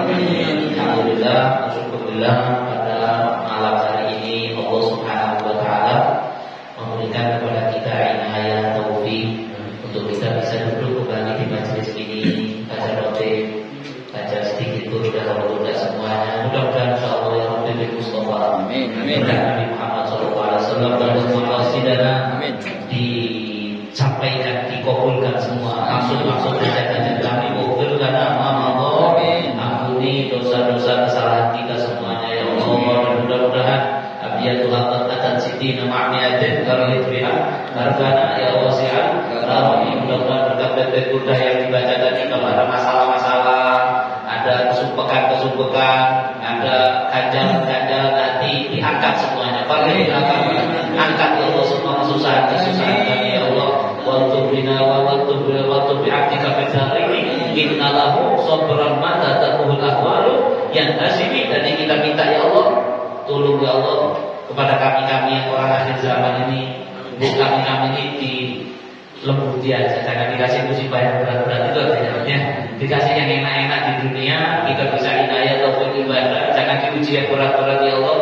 Alhamdulillah, alhamdulillah pada malam hari ini Allah Subhanahu wa taala memberikan kepada kita inayah taufik untuk kita bisa duduk kembali di majelis ini, baca roti, baca sedikit pun sudah semuanya. Mudah-mudahan insyaallah ya Rabbi bil Mustafa. Amin. Amin. Nabi Muhammad sallallahu alaihi wasallam dan qasidana disampaikan, dikabulkan semua maksud-maksud hajat kami, wafirkan Allah, ampuni dosa-dosa kesalahan kita semuanya ya Allah. Dan mudah-mudahan abiyatul atat sidina ma'niyatin karlitbiha kargana ya wasi'an rahmi. Mudah-mudahan berkat kudah yang dibaca tadi, kalau ada masalah-masalah, ada kesumpekan, ada ganjalan hati, diangkat semuanya. Angkat ya Allah semua kesusahan kami ya Allah. Wa tubina wa bi'abdika fitari innalahu sabran mata takuhul ahwalu yang hasimi. Dan kita minta ya Allah, tolong ya Allah kepada kami yang orang akhir zaman ini, kami ini di lembuti aja, jangan dikasih musibah yang berat-berat. Itu artinya dikasih yang enak-enak di dunia, kita bisa inayah taufik ibadah, jangan diuji yang berat-berat ya Allah.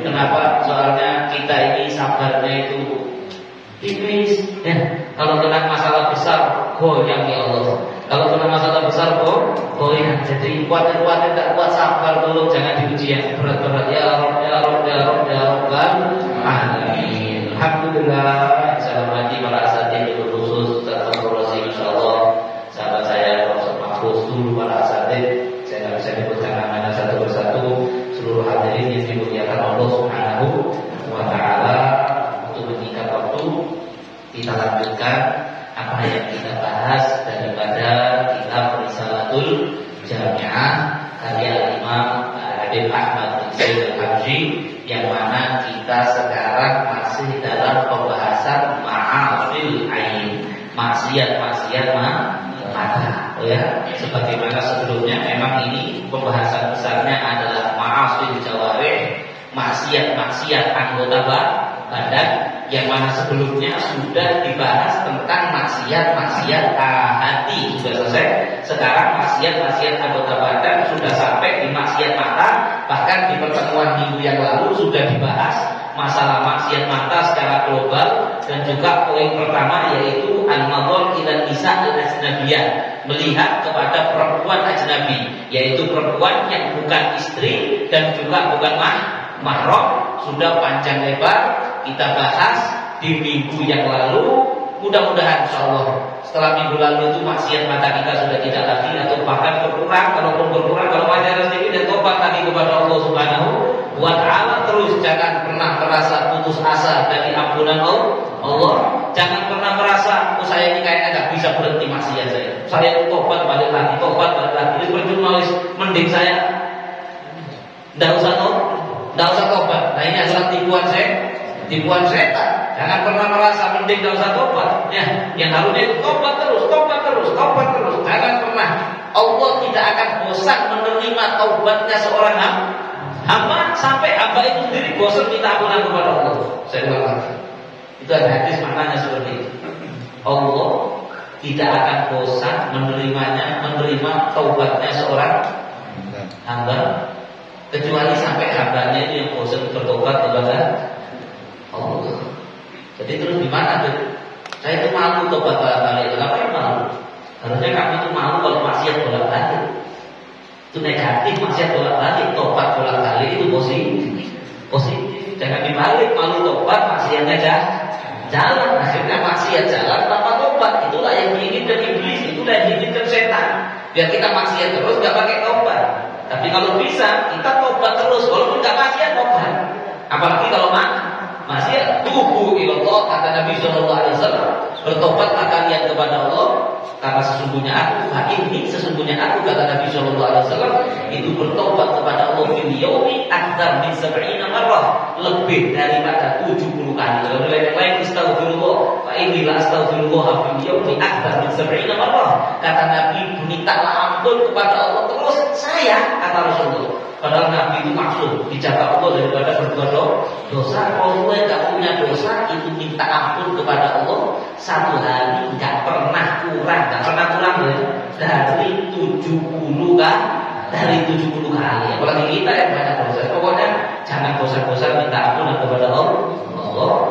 Kenapa? Soalnya kita ini sabarnya itu tipis ya. Kalau kena masalah besar goyang ya Allah, kalau kena masalah besar goyang. Jadi kuat tak kuat, sabar dulu, jangan diuji yang berat-berat ya Rabb ya Rabb ya Rabb ya Rabbal alamin. Alhamdulillah. Salam lagi para asatidz khusus Ustaz Fakhrurazim, insyaallah sahabat saya Profesor Mahfuz, dulu para asatidz, saya tidak bisa menyebutkan namanya satu persatu, seluruh hadirin yang dimuliakan Allah Subhanahu wa taala. Untuk menyingkat waktu, kita lanjutkan apa yang kita bahas daripada kitab Risalatul Jami'ah karya Imam Habib Ahmad bin Zaid Al-Habsyi, yang mana kita sekarang masih dalam pembahasan ma'asil ain, maksiat mata. Ya, sebagaimana sebelumnya, memang ini pembahasan besarnya adalah ma'asil jawarih, maksiat anggota badan, yang mana sebelumnya sudah dibahas tentang maksiat hati, sudah selesai. Sekarang maksiat anggota badan sudah sampai di maksiat mata. Bahkan di pertemuan minggu yang lalu sudah dibahas masalah maksiat mata secara global, dan juga poin pertama yaitu an-nadhar ila nisa al-ajnabiyah, melihat kepada perempuan ajnabi, yaitu perempuan yang bukan istri dan juga bukan mahram. Sudah panjang lebar kita bahas di minggu yang lalu. Mudah-mudahan insyaallah setelah minggu lalu itu maksiat mata kita sudah tidak lagi, atau bahkan berkurang. Kalaupun berkurang, kalau masih ada sedikit, dan tobat lagi kepada Allah Subhanahu wa taala. Terus jangan pernah merasa putus asa dari ampunan Allah. Jangan pernah merasa saya ini kayaknya nggak bisa berhenti maksiat saya tobat balik lagi. Ini percuma, mending saya nggak usah tobat. Nah, ini adalah tipuan setan. Jangan pernah merasa mending nggak usah tobat. Ya, yang harusnya itu tobat terus. Jangan pernah. Allah tidak akan bosan menerima taubatnya seorang hamba sampai hamba itu sendiri bosan minta ampunan kepada Allah. Saya ulang lagi. Itu ada hadis maknanya seperti itu. Allah tidak akan bosan menerima taubatnya seorang hamba, kecuali sampai hambanya itu yang bosan bertobat kepada Allah. Jadi terus gimana tuh? Saya itu malu tobat balik. Kenapa yang malu? Harusnya kami itu malu kalau maksiat bolak-balik. Itu negatif, maksiat bolak-balik. Tobat bolak-balik itu positif. Jangan dibalik, malu tobat, maksiatnya jalan. Akhirnya maksiat jalan tanpa tobat. Itulah yang diinginkan iblis, itulah yang diinginkan setan. Biar kita maksiat terus, nggak pakai tobat. Tapi kalau bisa, kita tobat terus, walaupun nggak maksiat tobat. Apalagi kalau maksiat, tubu ilallah, kata Nabi SAW, bertobatlah kalian kepada Allah, karena sesungguhnya aku, kata Nabi SAW, itu bertobat kepada Allah fil yaumi akthar min 70 marrah, lebih daripada 70 kali. Dalam riwayat lain, astaghfirullah fa inni la astaghfirullah fil yaumi akthar min 70 marrah. Kata Nabi, mintalah ampun kepada Allah terus, saya, kata Rasulullah. Padahal Nabi itu maksud dijaga Allah daripada berbuat dosa. Kalau gue gak punya dosa, itu minta ampun kepada Allah satu hari gak pernah kurang ya, dari 70 dari 70 kali. Apalagi kita yang banyak dosa. Pokoknya jangan bosan-bosan minta ampun kepada Allah.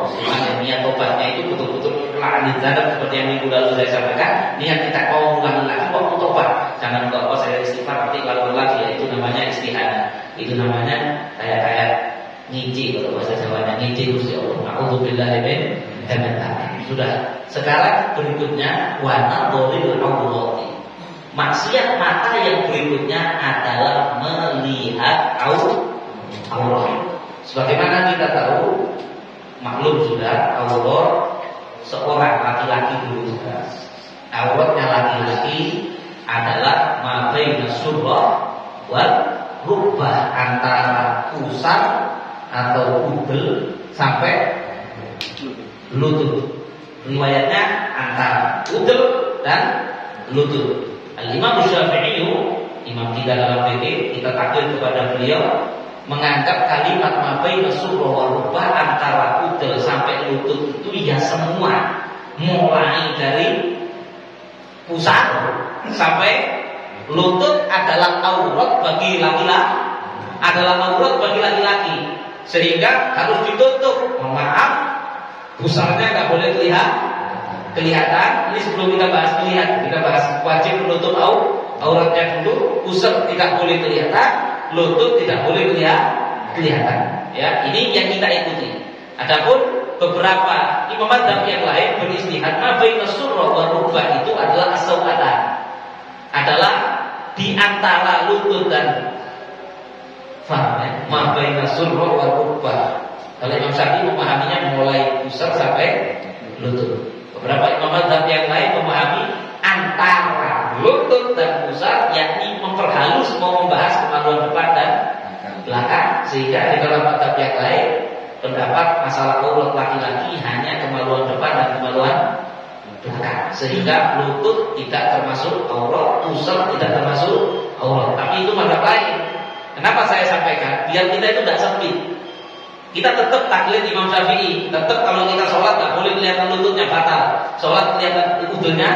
Makanya niat tobatnya itu betul-betul lanjut seperti yang minggu lalu saya sampaikan. Niat kita mau ulangi lagi waktu tobat. Jangan kalau saya istighfar nanti kalau lagi ya itu namanya istihadah. Itu namanya kayak ngici kalau bahasa Jawanya, ngici Gusti Allah. A'udzubillahi min dzalik. Sudah. Sekarang berikutnya wana dzoril awrati. Maksiat mata yang berikutnya adalah melihat aurat. Sebagaimana kita tahu, maklum sudah aurat seorang laki-laki dulu. Auratnya laki-laki adalah ma baina surrah wal rukbah, antara pusar atau udel sampai lutut. Riwayatnya antara udel dan lutut. Al-Imam Syafi'i, imam kita dalam fikih, kita takdir kepada beliau, menganggap kalimat ma baina surrah wal rukbah, antara udel sampai lutut itu ya semua, mulai dari pusar sampai lutut adalah aurat bagi laki-laki, sehingga harus ditutup. Mohon maaf, pusarnya nggak boleh kelihatan. Ini sebelum kita bahas kelihatan, kita bahas wajib menutup auratnya dulu. Pusar tidak boleh kelihatan, lutut tidak boleh kelihatan. Ya, ini yang kita ikuti. Adapun beberapa imam madzhab yang lain beristihad ma baina surrah wa rukbah itu adalah as-sawatan, adalah di antara lutut dan ma baina surrah wa rukbah. Kalau Imam Syafi'i memahaminya mulai pusar sampai lutut. Beberapa imam madzhab yang lain memahami antara lutut dan pusar, yakni memperhalus, mau membahas kemaluan depan dan belakang. Sehingga di dalam madzhab yang lain pendapat masalah aurat laki-laki hanya kemaluan depan dan kemaluan belakang, sehingga lutut tidak termasuk aurat, pusar tidak termasuk aurat. Tapi itu madzhab lain. Kenapa saya sampaikan? Biar kita itu tidak sempit. Kita tetap taklid Imam Syafi'i. Tetap kalau kita sholat nggak boleh kelihatan lututnya, batal. Sholat kelihatan udahnya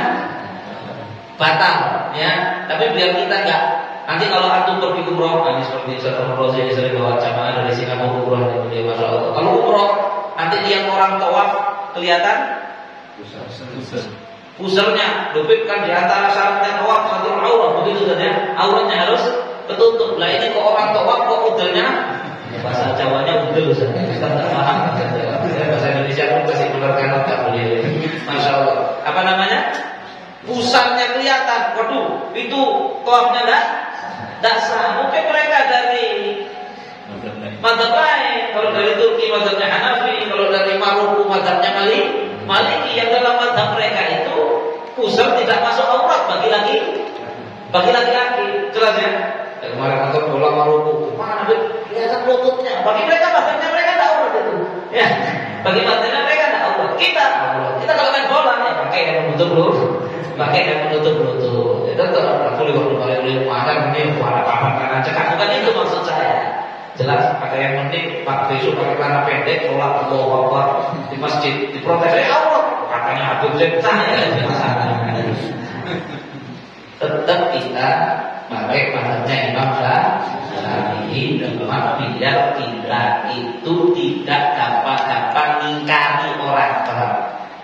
batal, ya. Tapi biar kita nggak, nanti kalau antum pergi umroh, ini seperti Ustaz Rozi ini sering bawa jamaah dari Singapura umroh, ini masya Allah. Kalau umroh nanti lihat orang tawaf kelihatan pusarnya, lebih kan di antara syaratnya tawaf satu aurat, begitu saja. Auratnya harus ketutup. Lah ini kok orang tawaf kok udahnya, bahasa Jawanya udel, Ustaz nggak paham. Bahasa Indonesia pun kasih keluarkan nggak boleh. Masya Allah. Apa namanya? Pusarnya kelihatan. Waduh, itu tawafnya tidak sah. Mungkin mereka dari madzhab lain. Kalau dari Turki madzhabnya Hanafi, kalau dari Maroko madzhabnya Maliki. Yang dalam madzhab mereka itu pusar tidak masuk aurat bagi laki-laki. Jelas ya? Kemarin nonton bola Maroko, mana kelihatan lututnya. Bagi mereka madzhabnya mereka tidak aurat itu. Ya, bagi madzhabnya mereka tidak aurat. Kita kalau main bola ya pakai yang menutup lutut. Itu tidak boleh boleh makan ini warna papan kanan cekak. Bukan itu maksud saya. Jelas pakai yang penting Pak besok pakai celana pendek, sholat Allahu Akbar di masjid, diprotes saya aurat. Katanya Habib saya tetap kita pakai mazhabnya Imam Syafi'i, biar kita itu tidak gampang mengingkari orang.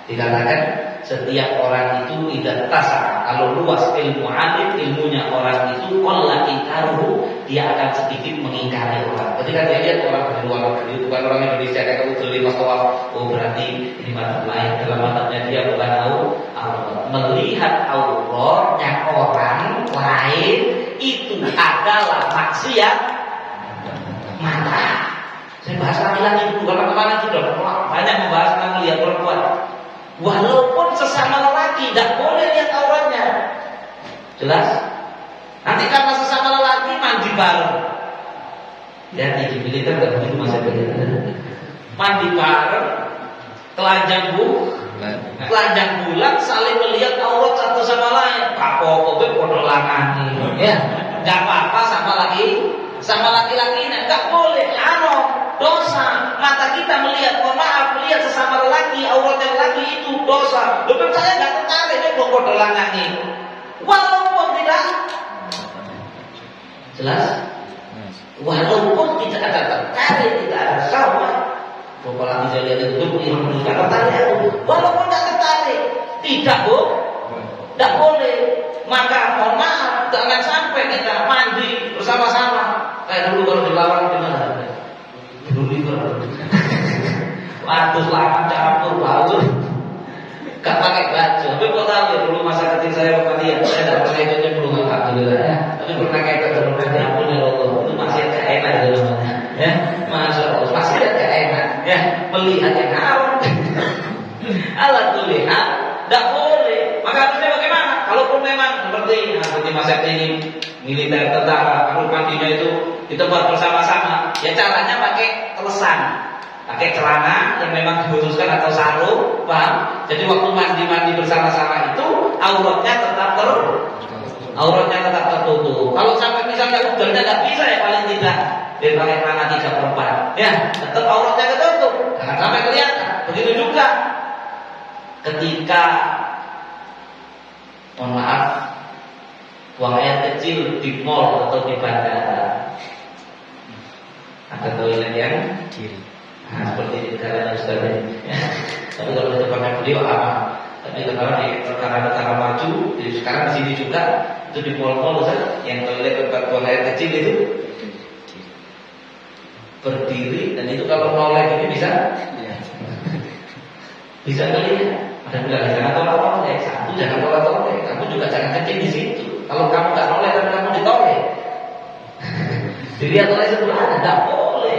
Dikatakan setiap orang itu tidak tasa. Kalau luas ilmu alim, ilmunya orang itu qalla ingkaruhu, dia akan sedikit mengingkari orang. Ketika dia lihat orang dari luar negeri, bukan orang Indonesia, kayak kamu terlima tawaf, oh berarti ini madzhab lain. Dalam madzhabnya dia bukan aurat. Melihat auratnya orang lain itu adalah maksiat mata. Saya bahas laki-laki dulu karena kemarin sudah banyak membahas tentang melihat perempuan. Walaupun sesama lelaki tidak boleh lihat auratnya. Jelas? Nanti karena sesama lelaki mandi bareng. Ya di militer tidak begitu masa mandi bareng, telanjang bulan saling melihat aurat satu sama lain. Apa-apa podolangan. Ya, enggak apa-apa sama laki-laki enggak boleh. Dosa. Mata kita melihat, melihat sesama lelaki, auratnya lelaki itu dosa. Lebih saya enggak tertarik ini podolangan ini. Walaupun tidak Jelas? Walaupun tidak ada tertarik, tidak ada syahwat, apalagi saya lihat itu tidak tertarik, walaupun tidak tertarik, tidak boleh. Maka mohon maaf, jangan sampai kita mandi bersama-sama. Kayak dulu kalau dilawan gimana? Dulu waktu selama campur bau, gak pakai baju. Tapi kok tahu ya dulu masa kecil saya kalian, saya tidak pernah ikutnya belum alhamdulillah ya. Tapi pernah kayak ketemu ya pun ya Allah, itu masih agak enak ya namanya. Ya, masya Allah masih agak enak. Ya, melihat yang haram. Alat melihat, tidak boleh. Maka harusnya bagaimana? Kalaupun memang seperti masa ini militer tentara, kalau mandinya itu di tempat bersama-sama, ya caranya pakai telesan. Pakai celana yang memang dikhususkan atau sarung, paham? Jadi waktu mandi bersama-sama itu auratnya tetap tertutup. Kalau sampai misalnya udarnya nggak bisa ya paling tidak dia pakai celana 3/4, ya tetap auratnya tertutup, jangan sampai kelihatan. Begitu juga ketika mohon maaf buang air kecil di mall atau di bandara, ada toilet yang kiri. Nah, seperti negaranya Ustaz ya. Tapi kalau di tempatnya beliau apa? Tapi sekarang di negara maju, sekarang di sini juga itu di mall-mall Ustaz, yang toilet tempat buang air kecil itu berdiri dan itu kalau noleh ini bisa ngelihat. Ada bilang jangan tolak-tolak, satu jangan tolak-tolak, kamu juga jangan kencing di situ. Kalau kamu nggak noleh tapi kamu ditoleh, dilihat oleh sebelah tidak boleh.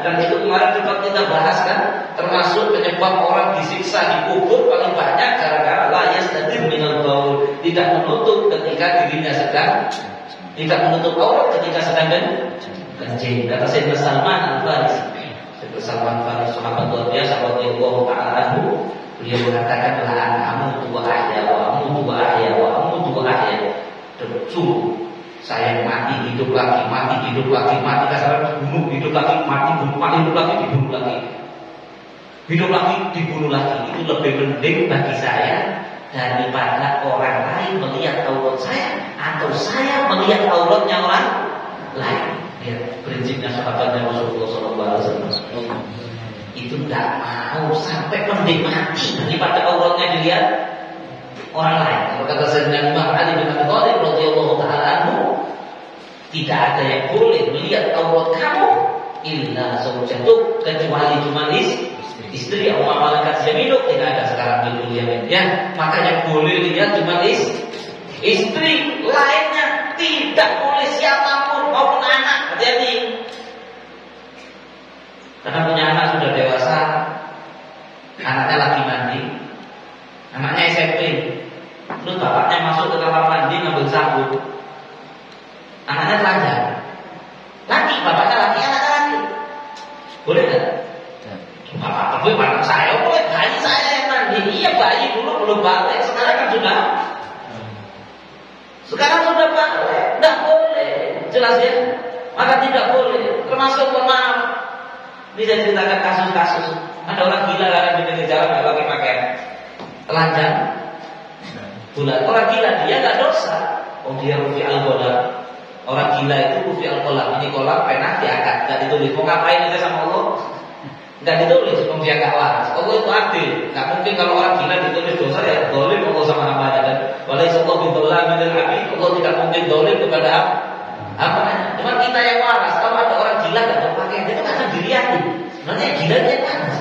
Dan itu kemarin sempat kita bahas kan, termasuk penyebab orang disiksa di kubur paling banyak gara-gara la yastatir minal baul, tidak menutup ketika dirinya sedang, tidak menutup aurat ketika sedang kencing. Kata Sayyidina Salman Al-Farisi, Sayyidina Salman Al-Farisi sahabat luar biasa radhiyallahu ta'ala anhu, beliau mengatakan la amutu wa ahya wa amutu wa ahya wa amutu wa ahya. Sungguh saya mati hidup lagi, mati hidup lagi, mati kasar dibunuh, hidup lagi, mati hidup lagi, dibunuh lagi, hidup lagi, dibunuh lagi. Itu lebih penting bagi saya daripada orang lain melihat aurat saya atau saya melihat auratnya orang lain. Ya, prinsipnya sahabatnya Rasulullah SAW itu tidak mau sampai mending mati daripada auratnya dilihat orang lain. Kalau kata Sayyidina Imam Ali bin Abi Thalib radhiyallahu ta'ala anhu, tidak ada yang boleh melihat aurat kamu illa zawjatuk, kecuali cuma istri atau malaikat yaminuk. Tidak ada sekarang milul yamin ya. Maka yang boleh lihat cuma istri, lainnya tidak boleh siapapun maupun anak. Hati-hati. Karena punya anak sudah dewasa, anaknya lagi mandi, anaknya SMP, terus bapaknya masuk ke kamar mandi ngambil sabun, anaknya telanjang, laki, bapaknya laki, anaknya laki, boleh nggak? Bapak boleh, anak saya boleh, bayi saya yang mandi. Iya, bayi dulu belum balik, sekarang kan sudah balik, nggak boleh, jelas ya. Maka tidak boleh, termasuk maaf. Ini saya ceritakan kasus-kasus. Ada orang gila lari di pinggir jalan nggak pakai pakaian, telanjang, bulat. Orang gila dia nggak dosa. Oh dia rufi al-qalam. Orang gila itu rufi al-qalam. Ini kolam pena diangkat, nggak ditulis. Mau ngapain kita sama Allah? Nggak ditulis. Dia nggak waras. Allah itu adil. Nggak mungkin kalau orang gila ditulis dosa ya dolim Allah sama hambanya. Dan walaysallahu bidzallamin lil abid. Allah tidak mungkin dolim kepada apa? Cuma kita yang waras. Kalau ada orang gila nggak pakai pakaian, itu akan dilihat. Sebenarnya gila dia panas.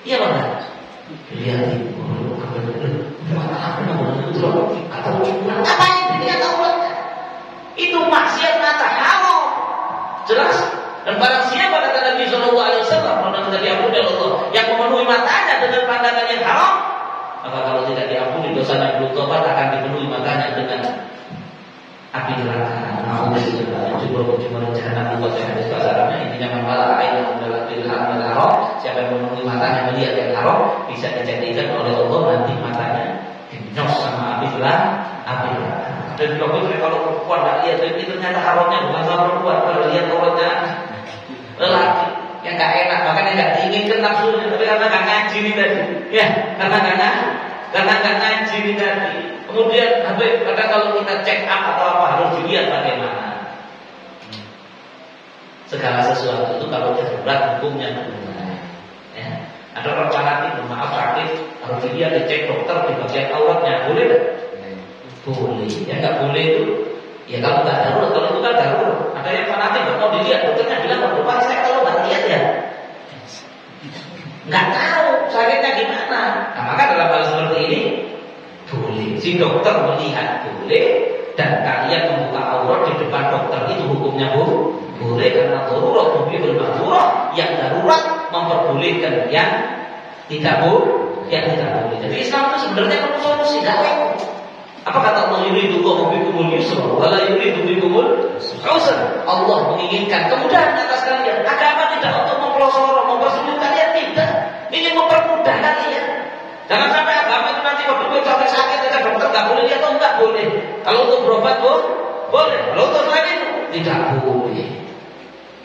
Iya benar. Lihat itu, apa yang dilihat auratnya? Itu maksiat mata haram, jelas. Dan barang siapa kata Nabi Sallallahu Alaihi Wasallam, orang tidak diampuni Allah, yang memenuhi matanya dengan pandangan yang haram, maka kalau tidak diampuni dosanya belum tobat akan dipenuhi matanya dengan api neraka. Cuma jahanam buat yang hadis bahasa Arabnya intinya malah air adalah bilham haram. Siapa yang memenuhi matanya melihat yang haram bisa dijadikan oleh Allah nanti matanya dinyos sama api neraka. Dan kalau perempuan tak lihat ini ternyata haramnya bukan sama perempuan, kalau lihat auratnya lelaki yang nggak enak, makanya nggak diinginkan nafsunya, tapi karena nggak ngaji nih tadi, ya karena nggak karena nggak ngaji ini tadi. Kemudian kadang kalau kita check up atau apa harus dilihat bagaimana. Segala sesuatu itu kalau darurat hukumnya bagaimana. Ya. Ada orang sakit, maaf sakit, harus dilihat dicek dokter di bagian auratnya, boleh nggak? Boleh. Ya nggak boleh itu. Ya kalau nggak darurat, kalau itu kan darurat. Ada yang fanatik nggak mau dilihat, dokternya bilang Pak saya kalau nggak lihat ya nggak tahu sakitnya gimana. Nah maka dalam hal seperti ini boleh. Si dokter melihat boleh, dan kalian membuka aurat di depan dokter itu hukumnya boleh karena darurat tubuh darurat, yang darurat memperbolehkan yang tidak boleh. Jadi Islam itu sebenarnya perlu solusi, tidak apa. Apa kata Allah, yuridu bikumul yusra wala yuridu bikumul usra. Allah menginginkan kemudahan atas kalian. Agama tidak untuk mempelosoro, mempersulit kalian, tidak. Ingin mempermudah kalian. Jangan sampai agama itu nanti waktu sampai sakit aja dokter nggak boleh lihat atau nggak boleh. Kalau untuk berobat boleh. Kalau untuk lain tidak boleh.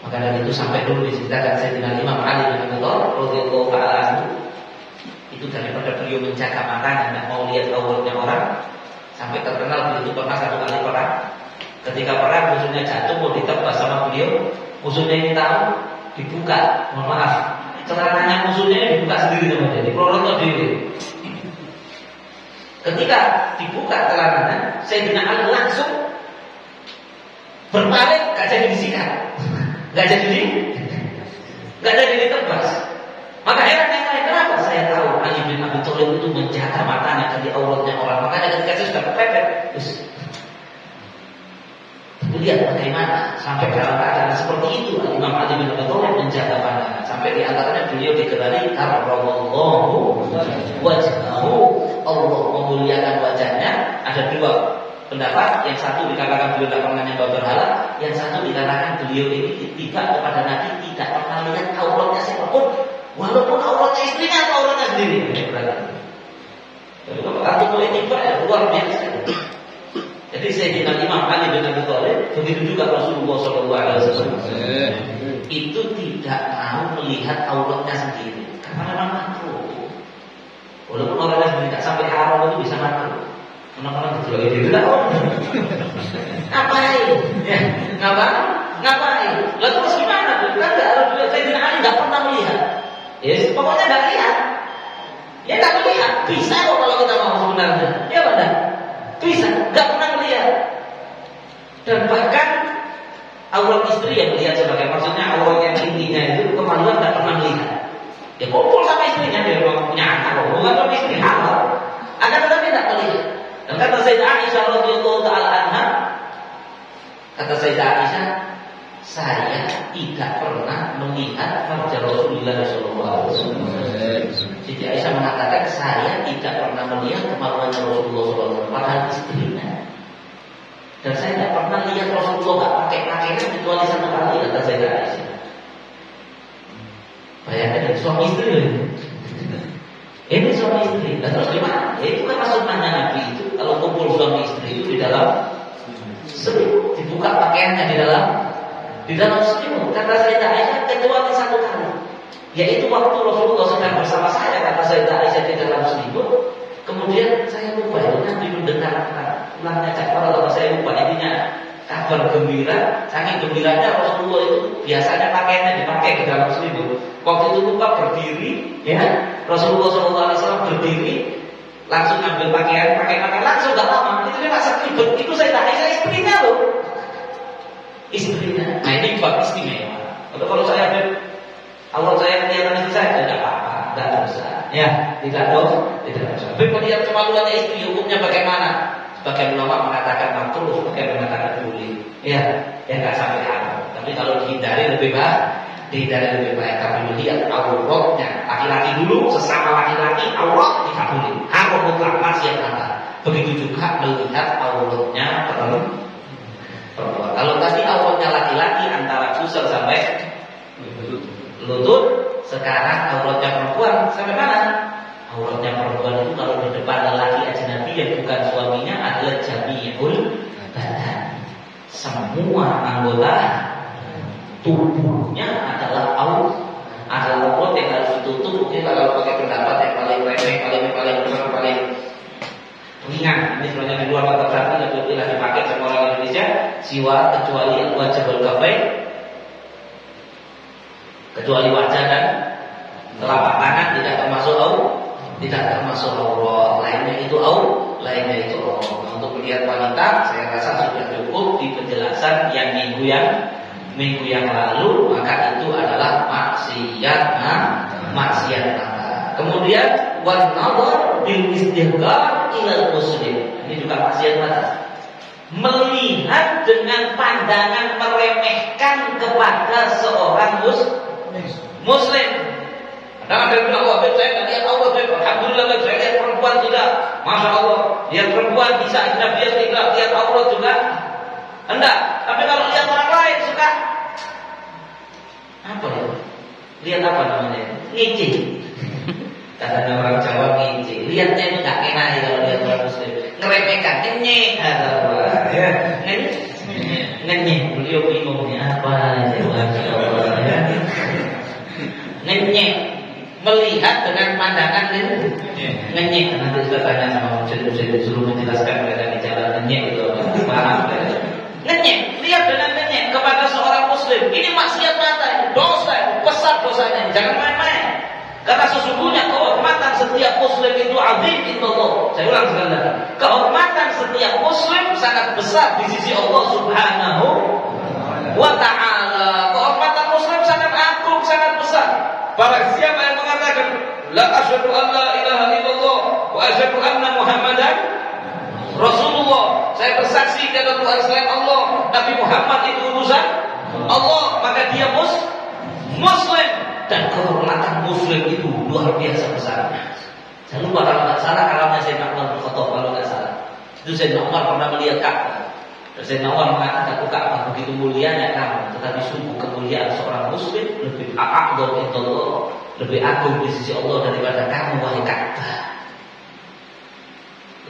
Maka dari itu sampai dulu diceritakan Sayyidina Imam Ali bin Abi Thalib radhiyallahu ta'ala anhu, itu daripada beliau menjaga matanya tidak mau lihat auratnya orang, sampai terkenal beliau itu pernah satu kali perang. Ketika perang musuhnya jatuh mau ditebas sama beliau, musuhnya ini tahu, dibuka, mohon maaf, celananya musuhnya ini dibuka sendiri sama dia, diprolot diri. Ketika dibuka celananya, Sayyidina Ali langsung berpaling, gak jadi disikat. Gak jadi ditebas. Maka heran yang lain, kenapa? Saya tahu Ali bin Abi Thalib itu menjaga matanya dari auratnya orang. Makanya ketika saya sudah kepepet, lihat bagaimana sampai dalam keadaan seperti itu Imam Ali bin Abi Thalib menjaga pandangan. Sampai di antaranya beliau digelari karramallahu wajhahu, Allah memuliakan wajahnya. Ada dua pendapat, yang satu dikatakan beliau tidak pernah nyembah berhala, yang satu dikatakan beliau ini tiba kepada Nabi tidak pernah lihat auratnya siapapun, walaupun auratnya istrinya atau auratnya sendiri. Jadi kalau mulai tiba ya luar biasa. Jadi Sayyidina Imam Ali bin Abi Thalib, begitu juga Rasulullah SAW, itu tidak mau melihat auratnya sendiri karena memang makruh. Walaupun auratnya sendiri tidak sampai haram itu bisa makruh. Anak-anak berjual diri ngapain? Ya, ngapain? Lalu terus gimana? Kan nggak harus dilihat. Sayyidina Ali nggak pernah melihat. Ya, pokoknya nggak lihat. Ya nggak melihat. Bisa kok kalau kita mau sebenarnya. Ya pada bisa. Nggak pernah melihat. Dan bahkan aurat istri yang melihat sebagai maksudnya aurat yang intinya itu kemaluan nggak pernah melihat. Ya kumpul sama istrinya dia memang punya anak. Bukan sama istri halal. Akan tetapi tidak melihat. Dan kata Sayyidah Aisyah radhiyallahu ta'ala anha, kata Sayyidah Aisyah, saya tidak pernah melihat farja Rasulullah sallallahu alaihi wasallam. Sayyidah Aisyah mengatakan saya tidak pernah melihat kemaluan Rasulullah sallallahu alaihi wasallam padahal istrinya. Dan saya tidak pernah lihat Rasulullah nggak pakai pakaian kecuali satu kali, kata Sayyidah Aisyah. Bayangkan suami istri ini suami istri, dan terus gimana? Ya itu kan sunnahnya Nabi itu. Kalau kumpul suami istri itu di dalam selimut, dibuka pakaiannya di dalam selimut. Kata Sayyidah Aisyah kecuali satu kali, yaitu waktu Rasulullah sedang bersama saya. Kata Sayyidah Aisyah di dalam selimut. Kemudian saya lupa itu Nabi mendengar ulangnya Ja'far, kalau saya lupa intinya kabar gembira. Saking gembiranya Rasulullah itu biasanya pakaiannya dipakai di dalam selimut. Waktu itu lupa berdiri, ya Rasulullah SAW berdiri, langsung ambil pakaian, pakai langsung gak lama. Itu dia masak ribet. Itu saya tanya, saya istrinya loh. Istrinya. Nah ini bab istimewa. Kalau saya ambil Allah saya kelihatan istri saya, tidak apa-apa, tidak dosa. Ya, tidak dosa. Tapi melihat kemaluannya istri, hukumnya bagaimana? Sebagian ulama mengatakan makruh, sebagian mengatakan boleh. Ya nggak sampai haram. Tapi kalau dihindari lebih baik. Dihindari lebih baik. Kami melihat auratnya laki-laki dulu, sesama laki-laki aurat tidak boleh. Haram mutlak, maksiat nyata. Begitu juga melihat auratnya perempuan. Kalau tadi auratnya laki-laki antara pusar sampai lutut, sekarang auratnya perempuan sampai mana? Auratnya perempuan itu kalau di depan lelaki ajnabi yang bukan suaminya adalah jami'ul badan. Semua anggota tubuhnya adalah aurat yang harus ditutup. Mungkin kalau pakai pendapat yang paling remeh, paling siwa kecuali wajah berkafain, kecuali wajah dan telapak tangan tidak termasuk aurat. Lainnya itu lainnya itu aurat. Untuk melihat wanita saya rasa sudah cukup di penjelasan yang minggu yang lalu, maka itu adalah maksiat mata. Kemudian wan nadhar bil istihqar ila muslim. Ini juga maksiat mata. Melihat dengan pandangan meremehkan kepada seorang muslim. Kadang ada yang bilang, wah, saya tidak lihat Allah, alhamdulillah, saya lihat perempuan tidak, masya Allah, lihat perempuan bisa, dia tidak lihat Allah juga, enggak. Tapi kalau lihat orang lain suka apa ya? Lihat apa namanya? Ngicing. Katanya orang Jawa ngicing. Lihatnya itu nggak enak ya kalau lihat orang muslim. Ngeremehkan, ngenyek, ya, ngenyek. Beliau bingungnya apa? Ya, ngenyek. Melihat dengan pandangan ngenyek. Nanti kita tanya sama muslim disuruh menjelaskan mereka di jalan ngenyek itu paham kan? Ngenyek, lihat dengan ngenyek kepada seorang muslim. Ini maksiat mata, ini dosa, besar dosanya. Jangan main-main. Karena sesungguhnya kehormatan setiap muslim itu azim insyaallah. Saya ulang sekali. Kehormatan setiap muslim sangat besar di sisi Allah Subhanahu wa taala. Kehormatan muslim sangat agung, sangat besar. Barang siapa yang mengatakan la asyhadu an la ilaha illallah wa asyhadu anna Muhammadan Rasulullah, saya bersaksi kepada Tuhan selain Allah, Nabi Muhammad itu utusan Allah, maka dia muslim. Dan kehormatan muslim itu luar biasa besarnya. Saya lupa kalau tidak salah kalamnya Sayyidina Umar bin Khattab, kalau tidak salah itu Sayyidina Umar pernah melihat Ka'bah. Dan Sayyidina Umar mengatakan Ka'bah begitu mulianya kamu, tetapi sungguh kemuliaan seorang muslim lebih a'adzam indallah, lebih agung di sisi Allah daripada kamu wahai Ka'bah.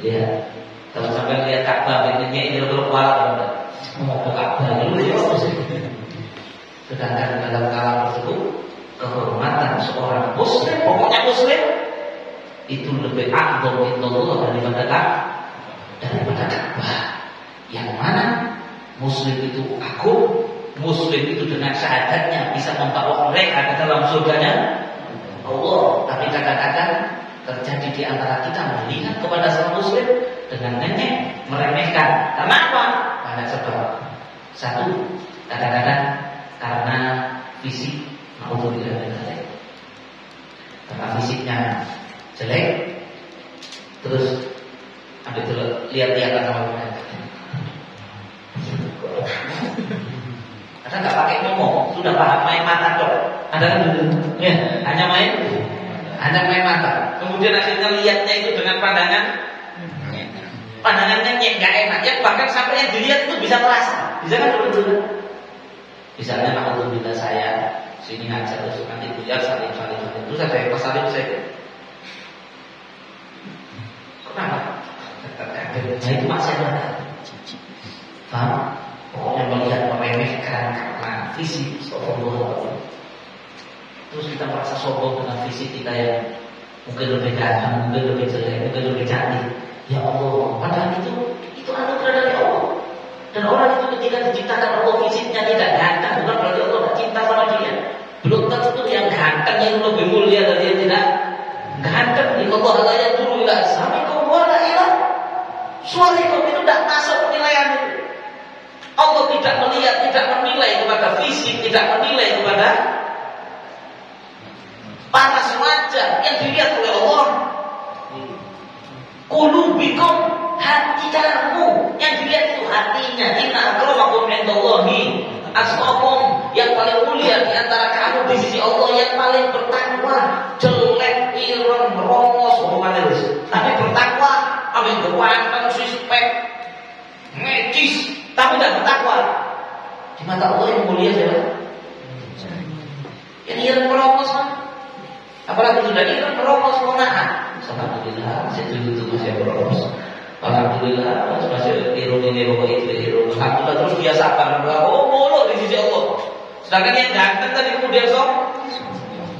Ya, kalau sampai lihat Ka'bah bentuknya ini berkuala, mau Ka'bah itu sedangkan dalam kalam tersebut kehormatan seorang muslim, pokoknya muslim itu lebih a'adzam indallah daripada Ka'bah. Yang mana muslim itu agung, muslim itu dengan syahadatnya bisa membawa mereka ke dalam surganya Allah. Tapi kadang-kadang terjadi di antara kita melihat kepada seorang muslim dengan ngenyek, meremehkan. Karena apa? Banyak sebab. Satu, kadang-kadang karena fisik, naudzubillah min dzalik. Karena fisiknya jelek, terus lihat-lihatan sama mereka. Ada nggak pakai ngomong, sudah paham main mata dok. Ada kan dulu? Ya, hanya main mata. Kemudian akhirnya lihatnya itu dengan pandangannya nggak enak. Ya bahkan sampai yang dilihat itu bisa terasa. Bisa kan betul? Misalnya alhamdulillah saya sini ngajar terus nanti belajar saling terus saya pas saling saya. Kenapa? Nah itu maksudnya. Paham? Pokoknya melihat meremehkan karena fisik, astagfirullah. Terus kita merasa sombong dengan fisik kita yang mungkin lebih ganteng, mungkin lebih jelek, mungkin lebih cantik. Ya Allah, padahal itu anugerah dari Allah. Dan orang itu ketika diciptakan Allah fisiknya tidak ganteng, bukan berarti Allah tidak cinta sama dia. Belum tentu yang ganteng yang lebih mulia dari yang tidak ganteng. Di Allah la yaduru ila asamikum wa la ila suarikum, itu tidak masuk penilaian itu. Allah tidak melihat, tidak menilai kepada fisik, tidak menilai kepada paras wajah yang dilihat oleh Allah. Qulubikum, hati kamu yang dilihat itu hatinya. Inna akramakum indallahi atqakum, yang paling mulia di antara kamu di sisi Allah yang paling bertakwa. Jelek, ireng, merongos, tapi bertakwa, amin ganteng, suspek, medis, tapi tidak bertakwa. Di mata Allah yang mulia siapa? Yang ireng merongos kan? Apalagi sudah ireng merongos menahan. Alhamdulillah, saya itu masih merongos. Alhamdulillah, masih ireng ini ireng. Alhamdulillah, terus dia sabar. Oh, mulu di sisi Allah. Sedangkan yang ganteng tadi kemudian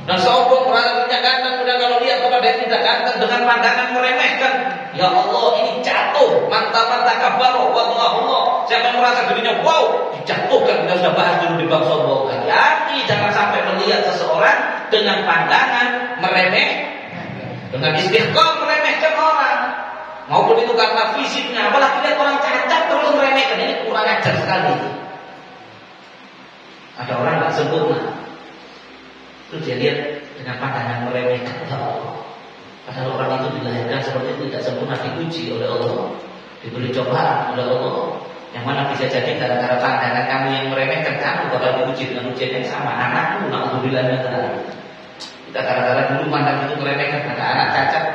dan sombong, rasanya ganteng. Kemudian kalau lihat kepada yang tidak ganteng dengan pandangan meremehkan. Ya Allah, ini jatuh. Mantap-mantap kabar. Wallahu Siapa yang merasa dirinya wow, dijatuhkan. Kita sudah bahas dulu di bab sombong. Hati-hati jangan sampai melihat seseorang dengan pandangan meremeh, dengan istihqar meremehkan orang. Maupun itu karena fisiknya, apalagi lihat orang cacat terus meremehkan, ini kurang ajar sekali. Ada orang nggak sempurna, terus dia lihat dengan pandangan meremehkan. Padahal orang itu dilahirkan seperti itu, tidak sempurna, diuji oleh Allah, diberi cobaan oleh Allah. Yang mana bisa jadi gara-gara pandangan kamu yang meremehkan, kamu bakal diuji dengan ujian yang sama. Anakmu, na'udzubillah min dzalik. Kita gara-gara dulu pandang itu meremehkan, ada anak cacat,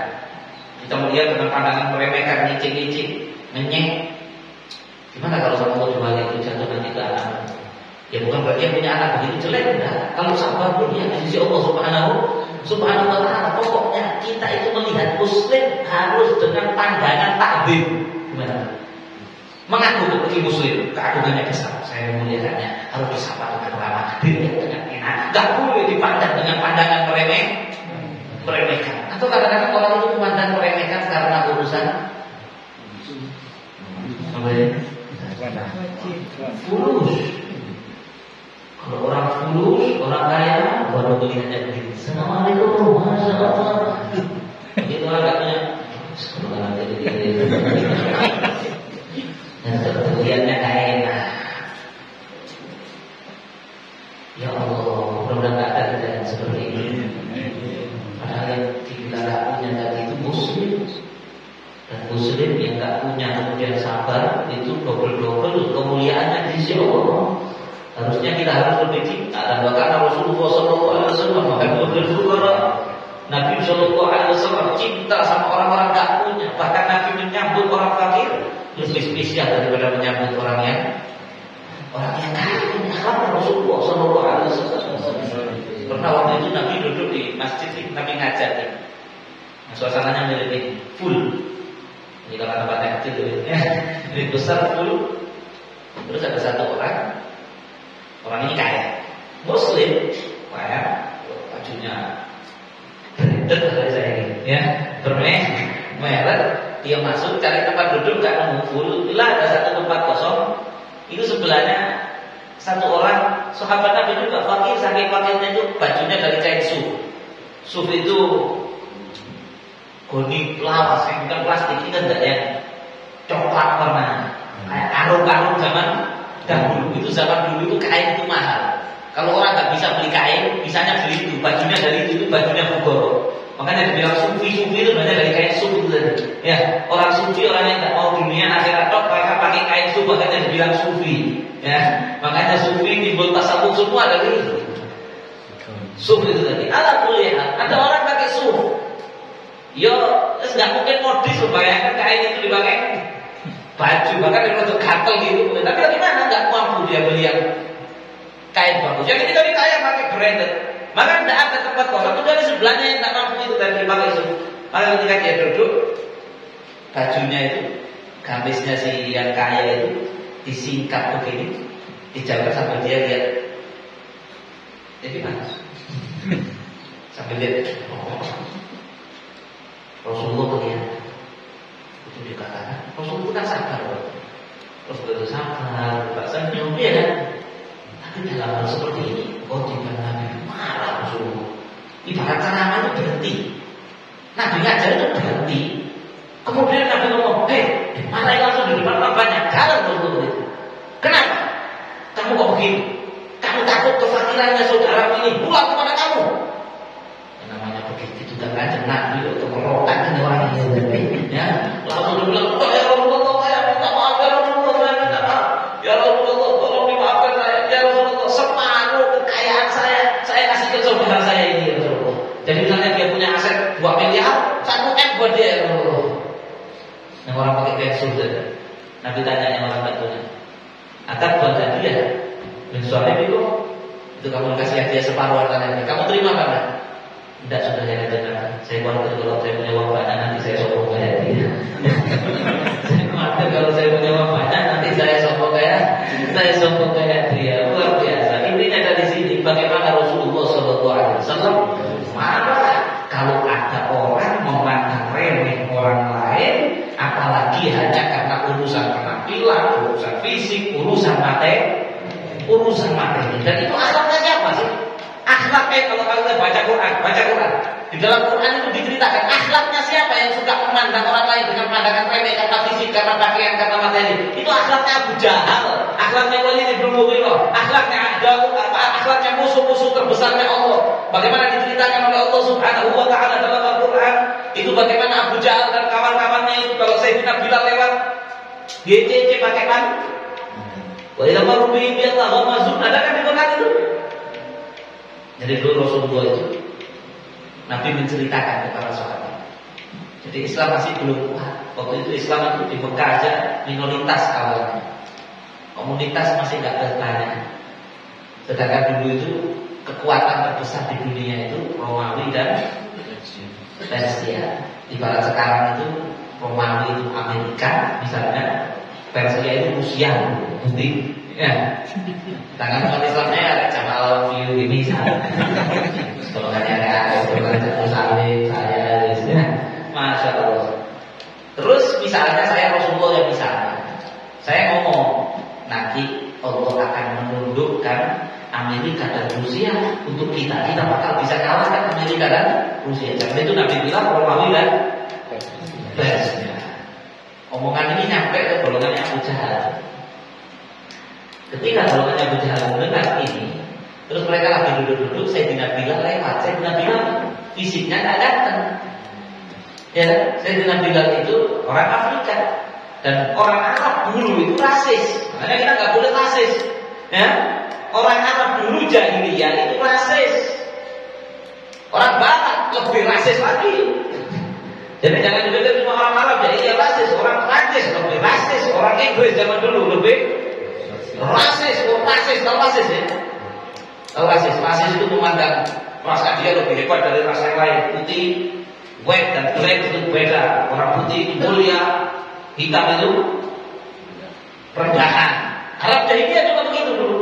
kita melihat dengan pandangan meremehkan, ngicik-ngicik, ngenyek. Gimana kalau sama Allah dibalik itu jatuh nanti ke anak? Ya bukan berarti yang punya anak begitu jelek, enggak. Kalau sabar pun ya di sisi Allah Subhanahu wa ta'ala. Pokoknya kita itu melihat muslim harus dengan pandangan takbir. Gimana? Mengaku seperti muslim, keagungannya besar. Saya memuliakannya, harus disapa dengan ramah, dengan enak. Enggak boleh dipandang dengan pandangan meremehkan. Atau kadang-kadang orang itu memandang meremehkan karena urusan apa ya? Fulus. Kalau orang fulus, orang kaya, baru melihatnya begini. Assalamualaikum, masya Allah. Begitu orang katanya, sekolah nanti begini. Dan terlihatnya kaya enak. Ya Allah, mudah-mudahan tak ada kita yang seperti ini. Padahal yang kita tak punya tadi itu muslim. Dan muslim yang tak punya kemudian sabar, itu double-double kemuliaannya di sisi Allah. Harusnya kita harus lebih cinta. Dan bahkan Rasulullah SAW bahkan berfukara, Nabi SAW cinta sama orang-orang tak punya. Bahkan Nabi menyambut orang fakir lebih spesial daripada menyambut orang yang kaya. Karena Rasulullah SAW. Pernah waktu itu Nabi duduk di masjid, Nabi ngajar nih. Nah, suasananya mirip ini, full. Ini kalau tempatnya kecil ya. Ini besar full. Terus ada satu orang ini kaya, muslim, kaya, bajunya branded dari saya ini, ya, merek. Dia masuk cari tempat duduk, gak nemu full. Bila ada satu tempat kosong, itu sebelahnya satu orang sahabat Nabi juga fakir, saking fakirnya itu bajunya dari kain suf. Suf itu goni lawas yang bukan plastik, itu enggak ya, coklat warna, kayak karung-karung zaman dahulu. Itu zaman dulu itu kain itu mahal. Kalau orang nggak bisa beli kain, bisanya beli itu, bajunya dari itu bajunya Fugoro. Makanya dibilang sufi itu banyak dari kain sufi itu tadi. Ya, orang sufi, orang yang nggak mau dunia akhirat tok, mereka pakai kain sufi, makanya dibilang sufi. Ya, makanya sufi timbul tasawuf semua dari itu. Sufi itu tadi. Ala kuliah, ada orang pakai sufi. Yo, nggak mungkin modis membayangkan kain itu dipakai baju, bahkan dia untuk gatel gitu. Tapi bagaimana nggak mampu dia beli yang kain bagus? Yang ini tadi kaya pakai branded. Maka tidak ada tempat kosong. Kecuali sebelahnya yang tak mampu itu tadi dipakai itu. Maka ketika dia duduk, bajunya itu, gamisnya si yang kaya itu disingkap begini, dijaga sambil dia lihat. Jadi mana? Sambil lihat. Rasulullah melihat. Itu dikatakan Rasulullah kan sabar, Rasulullah sabar, tak senyum ya kan. Tapi dalam hal seperti ini, tidak Nabi marah Rasulullah. Ibarat ceramah itu berhenti, Nabi ngajar itu berhenti. Kemudian Nabi ngomong, marahin langsung di depan banyak jalan Rasulullah itu. Kenapa? Kamu kok begini? Kamu takut kefakirannya saudara ini pulang kepada kamu? Yang namanya begitu juga kan Nabi itu merotak ini orang ini. Ya, langsung dibilang, ya Rasulullah, saya minta maaf, ya Rasulullah, saya minta maaf, ya Rasulullah, tolong dimaafkan saya, ya Rasulullah, separuh kekayaan saya kasih ke saudara saya ini, ya Rasulullah. Jadi misalnya dia punya aset 2 miliar, 1 M buat dia, ya Rasulullah. Yang orang pakai pensil tadi, Nabi tanya yang orang bantunya, akan buat dia, dan suami itu kamu kasih hadiah separuh hartanya, kamu terima kan? Tidak, sudah saya katakan. Saya khawatir kalau saya punya uang banyak nanti saya sombong kayak dia. Saya khawatir kalau saya punya uang banyak nanti saya sombong kayak dia. Luar biasa. Intinya dari sini bagaimana Rasulullah SAW marah kalau ada orang memandang remeh orang lain, apalagi hanya karena urusan penampilan, urusan fisik. Dan itu akhlaknya siapa sih? Akhlaknya kalau kita baca Quran. Di dalam Quran itu diceritakan akhlaknya siapa yang suka memandang orang lain dengan pandangan remeh karena fisik, karena pakaian, karena materi. Itu akhlaknya Abu Jahal, akhlaknya Walid bin Mughirah, akhlaknya akhlaknya musuh-musuh terbesarnya Allah. Bagaimana diceritakan oleh Allah Subhanahu wa taala dalam Al-Qur'an, itu bagaimana Abu Jahal dan kawan-kawannya itu kalau Sayyidina Bilal lewat GCC pakai pan. Wa idza maru bi Allah mazun, ada kan di Quran itu? Jadi dulu Rasulullah itu Nabi menceritakan kepada sahabat. Jadi Islam masih belum kuat. Waktu itu Islam itu di Mekah aja minoritas awalnya. Komunitas masih nggak bertanya. Sedangkan dulu itu kekuatan terbesar di dunia itu Romawi dan Persia. Ibarat sekarang itu Romawi itu Amerika, misalnya Persia itu Rusia, bukti. Ya, tangan umat Islamnya ada Jamal View ini misalnya. Kalau ada salib saya, masya Allah. Terus misalnya saya Rasulullah yang misalnya, saya ngomong nanti Allah akan menundukkan Amerika dan Rusia untuk kita bakal bisa kalahkan Amerika dan Rusia. Jadi itu Nabi bilang Romawi dan Persia. Omongan ini nyampe ke golongannya Abu Jahal. Ketika golongannya Abu Jahal mendengar ini, terus mereka lagi duduk-duduk, Sayyidina Bilal lewat. Sayyidina Bilal fisiknya tidak ganteng. Ya, Sayyidina Bilal itu orang Afrika dan orang Arab dulu itu rasis. Makanya kita nggak boleh rasis. Ya, orang Arab dulu jahiliyah itu rasis. Orang Barat lebih rasis lagi. Jadi jangan dipikir cuma orang Arab jahiliyah rasis, orang Prancis lebih rasis, orang Inggris zaman dulu lebih rasis ya. Rasis itu memandang rasa dia lebih hebat dari rasa yang lain. Putih, white dan black itu beda. Orang putih itu mulia, hitam itu rendahan. Arab jahiliyah juga begitu dulu.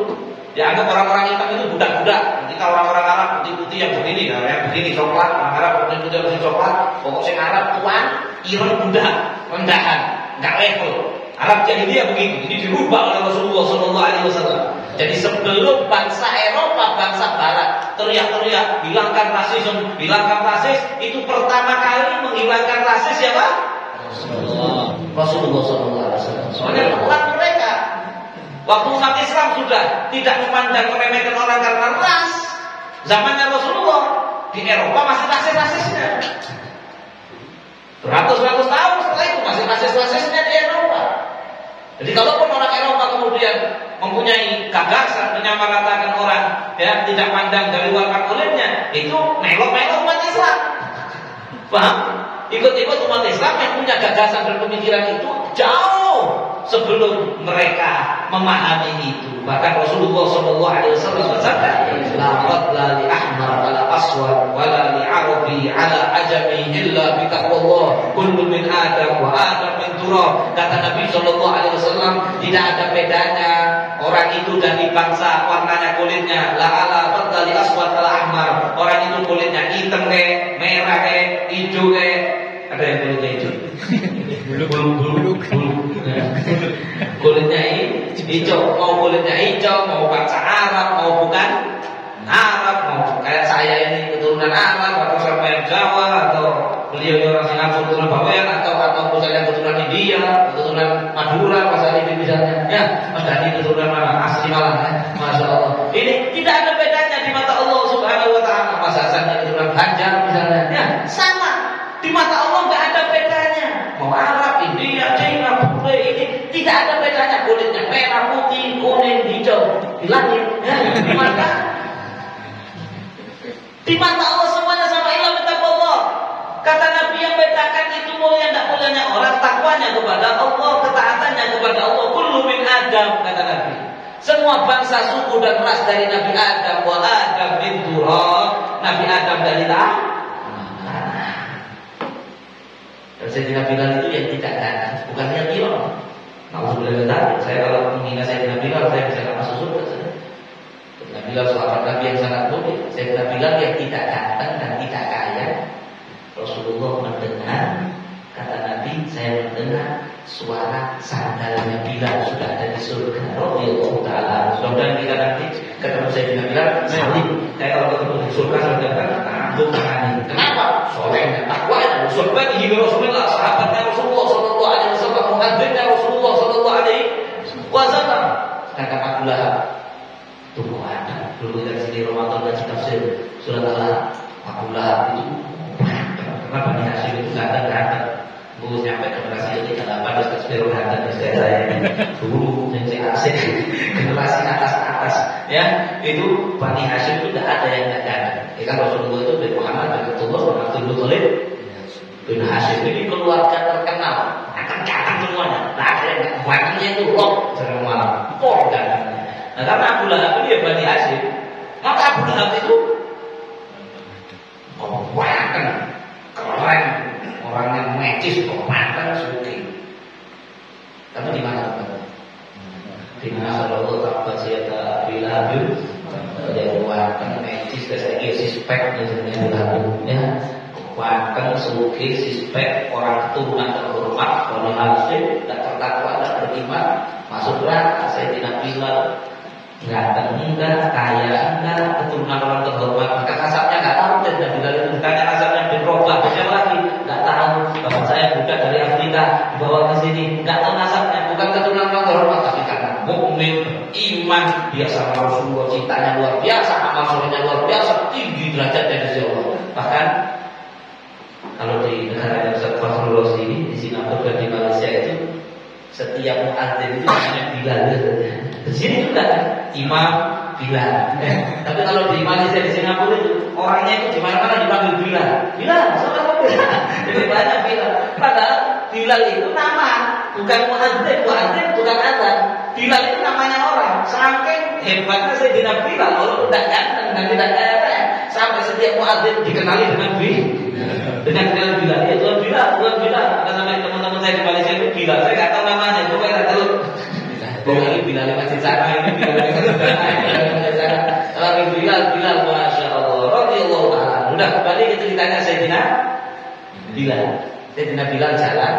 Dianggap orang-orang hitam itu budak-budak. Kita orang-orang Arab putih-putih yang begini, yang begini coklat. Orang Arab putih-putih yang coklat. Pokoknya Arab tuan, Iran budak, rendahan, nggak level. Arab jahiliyah begitu. Ini dirubah oleh Rasulullah SAW. Jadi sebelum bangsa Eropa, bangsa Barat teriak-teriak hilangkan rasisme, hilangkan rasis, itu pertama kali menghilangkan rasis siapa? Rasulullah SAW. Soalnya umat mereka waktu umat Islam sudah tidak memandang meremehkan orang karena ras. Zamannya Rasulullah di Eropa masih rasis-rasisnya. Beratus-ratus tahun setelah itu masih rasis-rasisnya di Eropa. Jadi kalaupun orang Eropa kemudian mempunyai gagasan menyamaratakan orang, ya tidak pandang dari warna kulitnya, itu melok-melok umat Islam. Paham? Ikut-ikut umat Islam yang punya gagasan dan pemikiran itu jauh sebelum mereka memahami itu. Bahkan Rasulullah SAW bersabda, "La fadla li ahmar ala aswad wa la li arabi ala ajami illa bi taqwallah. Kullu min Adam wa Adam min turab." Kata Nabi SAW, tidak ada bedanya orang itu dari bangsa warnanya kulitnya. La ala fadla li aswad ala ahmar. Orang itu kulitnya hitam merah hijau ada yang kulitnya hijau. Bulu. Kulitnya hijau, mau kulitnya hijau, mau bangsa Arab, mau bukan Arab, mau kayak saya ini keturunan Arab atau sama yang Jawa atau beliau orang Singapura keturunan Bawean atau misalnya keturunan India, keturunan Madura, Mas Ali misalnya, ya Mas Dani keturunan mana? Asli Malang, ya, masya Allah. Ini tidak ada bedanya di mata Allah Subhanahu Wa Taala. Mas Hasan keturunan Banjar misalnya, ya sama. Di mata Allah nggak ada bedanya. Mau Arab, India, China, Bule, ini tidak ada bedanya. Kulitnya merah, putih, kuning, hijau, di langit. Ya, di mata Allah semuanya sama. Illa bittaqwallah. Kata Nabi yang bedakan itu mulia tidak mulianya orang, takwanya kepada Allah, ketaatannya kepada Allah. Kullu min Adam, kata Nabi. Semua bangsa, suku dan ras dari Nabi Adam. Wa Adam min turab. Nabi Adam dari tanah. Dan Sayyidina Bilal itu yang tidak ganteng, bukan yang gila. Alhamdulillah, saya kalau menghina Sayyidina Bilal, saya bisa masuk surga. Sayyidina Bilal sahabat Nabi yang sangat mulia. Sayyidina Bilal yang tidak ganteng dan tidak kaya. Rasulullah mendengar, kata Nabi, saya mendengar suara sandalnya Bilal sudah ada di surga. Radhiyallahu taala. Mudah-mudahan kita nanti ketemu Sayyidina Bilal salim. Kayak kalau ketemu di surga sudah tanggung tangan. Kenapa? Solehnya, takwanya, surga ini Rasulullah, sahabatnya Rasulullah sallallahu alaihi wasallam, muhadzinnya Rasulullah sallallahu alaihi wasallam. Kata Abu Lahab, tunggu ada dulu dari sini Ramadan dan tafsir surat Al-Lahab. Abu Lahab itu karena Bani Hashim itu ganteng-ganteng. Bu sampai generasi ini tidak pada tafsirul hadan istri saya dulu yang asik generasi atas ya itu Bani Hashim itu tidak ada yang ganteng. Ya kan Rasulullah itu bin Muhammad bin Abdullah bin Abdul Muthalib bin Hashim ini keluarga terkenal akan semuanya. Nah ada yang gantengnya itu loh jarang malam kok gantengnya. Nah karena Abu Lahab itu ya Bani Hashim, maka Abu Lahab itu ganteng, keren, orang yang mecis, ganteng, suki. Tapi di mana teman? Di mana kalau tak baca Abu Lahab dia ganteng, mecis, saya suspek misalnya Abu Lahab ya. Ganteng, suki, suspek, orang keturunan terhormat, orang Hashim, tidak tertakwa, tidak beriman, masuk neraka. Saya tidak bilang ganteng enggak, kaya enggak, keturunan orang terhormat, maka nasabnya enggak tahu. Dan Bilal itu ditanya nasabnya bin Robah, bocah lagi enggak tahu. Bapak saya budak dari Afrika dibawa ke sini, enggak tahu nasabnya, bukan keturunan orang terhormat, tapi karena mukmin, iman, dia sama Rasulullah, cintanya luar biasa, amal solehnya luar biasa, tinggi derajatnya di sisi Allah. Bahkan kalau di negara yang Ustaz Fakhrul Razi di Singapura dan di Malaysia itu setiap muadzin itu namanya Bilal. Di sini juga Imam Bilal. Tapi kalau di Malaysia di Singapura itu orangnya itu di mana-mana dipanggil Bilal. Bilal, sama Bilal. Jadi banyak Bilal. Padahal Bilal itu nama, bukan muadzin bukan azan. Bilal itu namanya orang. Saking hebatnya Sayyidina Bilal, walaupun tidak ganteng dan tidak kaya, sampai setiap muadzin dikenali dengan Bilal. Ya Tuhan Bilal. Ada sampai teman-teman saya di Malaysia itu Bilal. Saya nggak tahu namanya, coba saya tahu. Ini Bilal masjid sana, ini Bilal masjid sana. Tapi Bilal, masya Allah, radhiyallahu taala. Udah kembali ke ceritanya Sayyidina Bilal. Sayyidina Bilal jalan.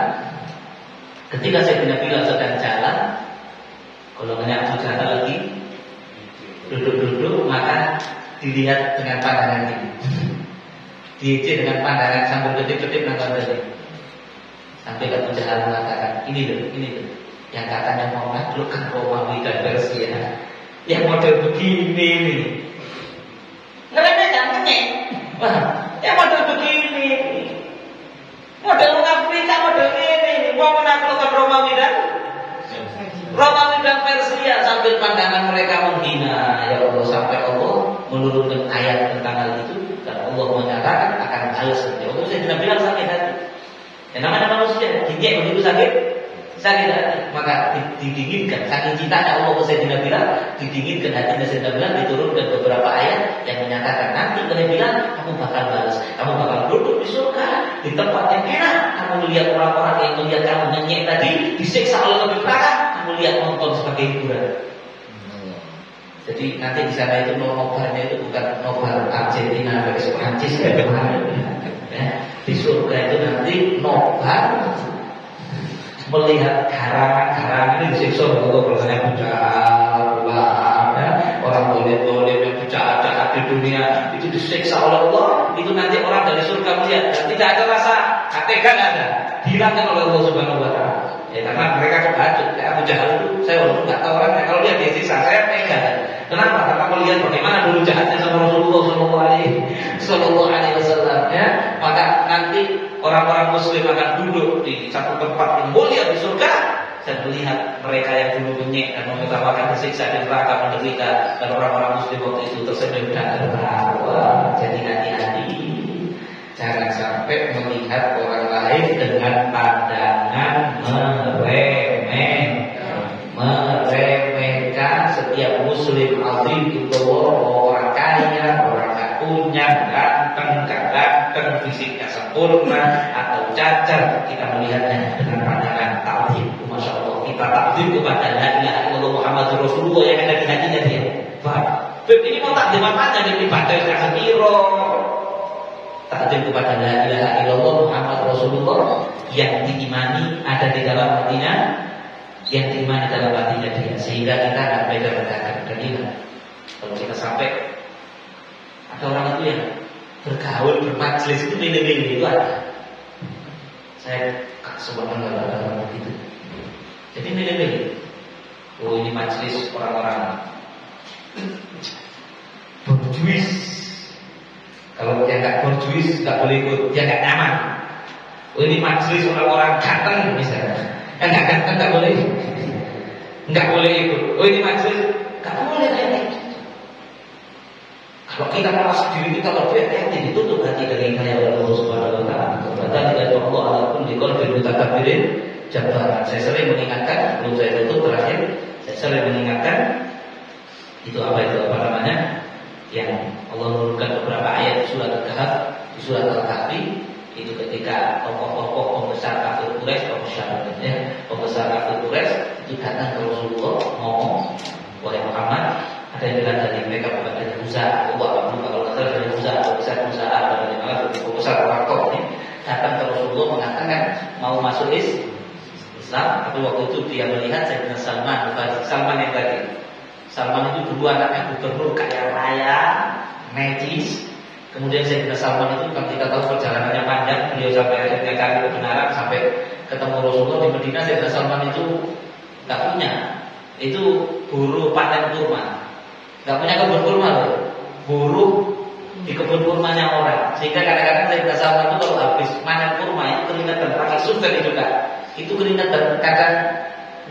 Ketika Sayyidina Bilal sedang jalan, golongannya Abu Jahal lagi duduk-duduk, maka dilihat dengan pandangan ini. Diejek dengan pandangan sambil ketip-ketip nonton tadi. Sampai Abu Jahal mengatakan, ini loh. Yang katanya mau naklukkan Romawi dan Persia, yang model begini nih, ngeremehkan kenyek. Yang model begini, model Afrika model ini, mau menaklukkan Romawi dan Persia sambil pandangan mereka menghina. Ya Allah, sampai Allah menurunkan ayat tentang hal itu dan Allah menyatakan akan balas. Ya Allah, saya tidak bilang sakit hati. Yang namanya manusia, dingin begitu sakit hati, maka didinginkan. Saking cintanya Allah ke Sayyidina Bilal, didinginkan hatinya Sayyidina Bilal, diturunkan beberapa ayat yang menyatakan nanti kalian bilang kamu bakal balas, kamu bakal duduk di surga di tempat yang enak. Kamu melihat orang-orang yang melihat kamu nyenyek tadi disiksa oleh lebih parah, kamu lihat nonton sebagai hiburan. Jadi nanti di sana itu nobarnya itu bukan nobar Argentina versus Prancis ya. Di surga itu nanti nobar melihat karangan-karangan ini disiksa untuk bertanya budak, orang boleh yang budak di dunia itu disiksa oleh Allah. Itu nanti orang dari surga melihat dan tidak ada rasa tega, nggak ada, dihilangkan oleh Allah Subhanahu Wa Taala. Ya karena mereka kebacut. Kayak Abu Jahal itu saya walaupun nggak tahu orangnya, kalau dia disiksa saya tega. Kenapa? Karena melihat bagaimana dulu jahatnya sama Rasulullah Sallallahu Alaihi Wasallam. Ya, maka nanti orang-orang Muslim akan duduk di satu tempat yang mulia di surga dan melihat mereka yang dulu menyek dan mengetawakan disiksa di neraka menderita, dan orang-orang Muslim waktu itu tersenyum dan tertawa. Jadi hati-hati, jangan sampai melihat orang lain dengan pandangan meremehkan. Setiap Muslim azim itu orang kaya, orang tak punya, ganteng, fisiknya sempurna atau cacat, kita melihatnya dengan pandangan ta'zim. Masya Allah, kita ta'zim kepada la ilaha illallah Muhammadur Rasulullah yang ada di hatinya dia. Paham? Ini mau takzim apa aja, ini ibadah yang sepiro. takdim kepada la ilaha illallah Muhammad Rasulullah yang diimani ada di dalam hatinya, yang diimani dalam hatinya dia, sehingga kita akan beda-bedakan. Dan ingat, kalau kita sampai ada orang itu yang bergaul, bermajlis itu milih-milih itu ada. Saya sempat mengenal orang begitu. Jadi milih-milih. Oh, ini majlis orang-orang borjuis. Kalau dia nggak borjuis nggak boleh ikut, dia nggak nyaman. Oh, ini majlis orang-orang ganteng misalnya. Nggak ganteng nggak boleh ikut. Oh, ini majlis nggak boleh ini. Kalau kita merasa diri kita lebih hati, ditutup hati dari hidayah Allah Subhanahu wa taala. Berarti tidak Allah alakum diqalbil mutakabbirin jabbaran. Saya sering mengingatkan, sebelum saya tutup terakhir, saya sering mengingatkan itu apa namanya? Yang Allah menurunkan beberapa ayat di surat Al-Kahf, di surat Al-Kahfi, itu ketika tokoh-tokoh pembesar kafir Quraisy, pembesar kafir Quraisy itu datang ke Rasulullah ngomong, wahai Muhammad, ada yang bilang dari mereka bukan dari Musa, kalau kata dari Musa, atau Musa, atau dari mana, pembesar orang tua ini datang ke Rasulullah mengatakan mau masuk Islam, tapi waktu itu dia melihat Sayyidina Salman yang tadi. Salman itu dulu anaknya gubernur kaya raya, medis. Kemudian Sayyidina Salman itu kan kita tahu perjalanannya panjang, beliau sampai akhirnya cari kebenaran sampai ketemu Rasulullah di Madinah. Sayyidina Salman itu nggak punya, itu buruh panen kurma, nggak punya kebun kurma loh, buruh di kebun kurmanya orang. Sehingga kadang-kadang Sayyidina Salman itu kalau habis panen kurma itu keringetan, pakai surga juga, itu keringetan, kadang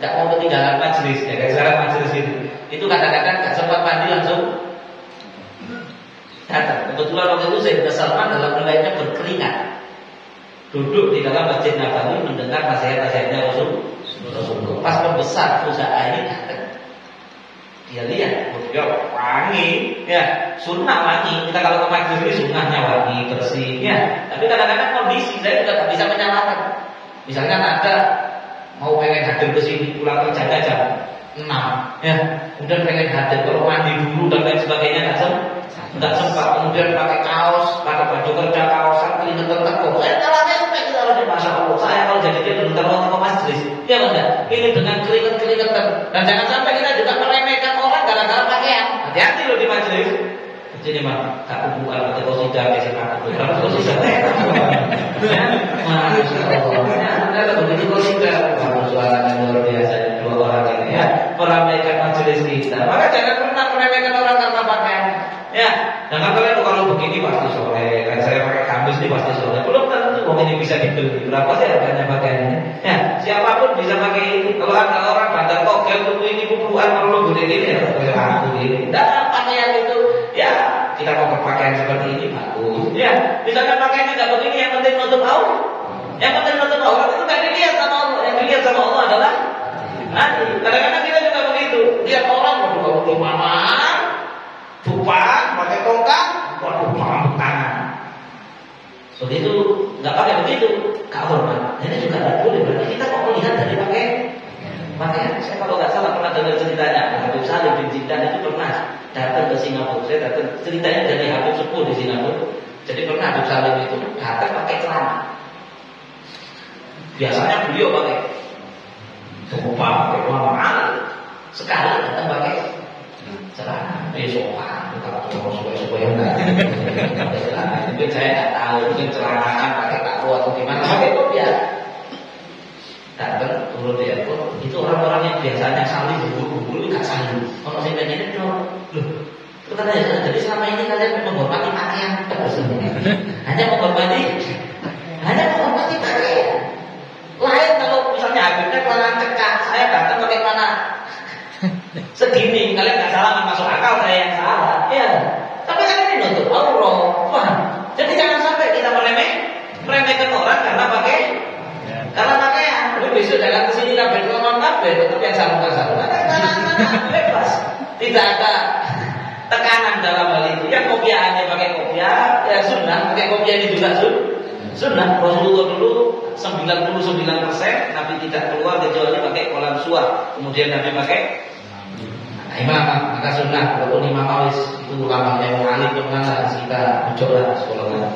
nggak mau ketinggalan majelis, ya ketinggalan majelis itu kadang-kadang nggak sempat mandi langsung datang. Kebetulan waktu itu Sayyidina Salman dalam riwayatnya berkeringat, duduk di dalam Masjid Nabawi mendengar nasihat-nasihatnya Rasulullah. Pas pembesar usaha ini datang, dia lihat, dia wangi, ya sunnah wangi. Kita kalau ke majelis ini sunnahnya wangi, bersih, ya. Tapi kadang-kadang kondisi saya juga nggak bisa menyalahkan. Misalnya ada mau pengen hadir ke sini, pulang kerjanya jam 6, ya, kemudian pengen hadir, kalau mandi dulu dan lain sebagainya nggak sempat, kemudian pakai kaos, pakai baju kerja kaosan, keringetan tekuk. Caranya sampai kita harus masya Allah. Saya kalau jadi dia bentar waktu ke majelis, ya enggak, ini dengan keringetan. Dan jangan sampai kita juga meremehkan orang gara-gara pakaian. Hati-hati loh di majelis. Jadi mah tak bukan atau kosida biasa aku berapa kosida. Masya Allah. Ada begitu kosida, suaranya luar biasa dua orang ini ya, meramaikan majelis kita. Maka jangan pernah meremehkan orang karena pakaian. Ya, jangan kalian kalau begini pasti sore. Kan saya pakai gamis nih pasti sore. Belum tentu uang ini bisa dibeli. Berapa sih harganya pakaian ini? Ya, siapapun bisa pakai ini. Kalau ada orang bandar togel buku ini bukuan perlu begini ya, aku ini. Dan pakaian itu ya kita mau berpakaian seperti ini bagus. Ya, misalkan pakaiannya nggak begini, yang penting nutup aurat. Yang penting nutup aurat itu nggak dilihat sama Allah. Yang dilihat sama Allah adalah hati. Kadang-kadang kita juga begitu. Lihat orang waduh di mana, bukan pakai tongkat, waduh rambut tangan. Seperti itu nggak pakai begitu. Kahormat. Ini juga nggak boleh. Berarti kita kok melihat dari pakaian. Saya kalau nggak salah pernah dengar ceritanya. Habib Salim bin Zidan itu pernah datang ke Singapura. Saya datang ceritanya dari Habib Sepuh di Singapura. Jadi pernah Habib Salim itu datang pakai celana. Biasanya beliau pakai sopan, pakai mahal. Sekali datang pakai celana. Sopan, kalau supaya enggak. Mungkin saya nggak tahu, mungkin celana pakai kaku atau gimana. Pakai itu ya. Datang turun di airport, itu orang-orang yang biasanya saling bubur-bubur itu nggak saling. Kalau saya tanya ini loh, katanya jadi selama ini kalian menghormati pakaian, hanya menghormati pakaian. Lain kalau misalnya Habibnya celana cekak, saya datang pakai mana segini, kalian nggak salah, masuk akal saya yang salah, ya. Tapi kan ini nutup aurat, paham? Jadi jangan sampai kita meremehkan orang karena pakaian. Lu besok jalan ke sini kabeh ngomong kabeh, tetap yang sarung-sarung. Ada bebas. Tidak ada tekanan dalam hal itu. Yang kopiahnya pakai kopiah, ya sunnah. Pakai kopiah ini juga sunnah. Rasulullah dulu 99% Nabi tidak keluar kecuali pakai kolam suar. Kemudian Nabi pakai imam, maka sunnah walaupun imam itu lambangnya wong alim kemana kita mencoba sekolah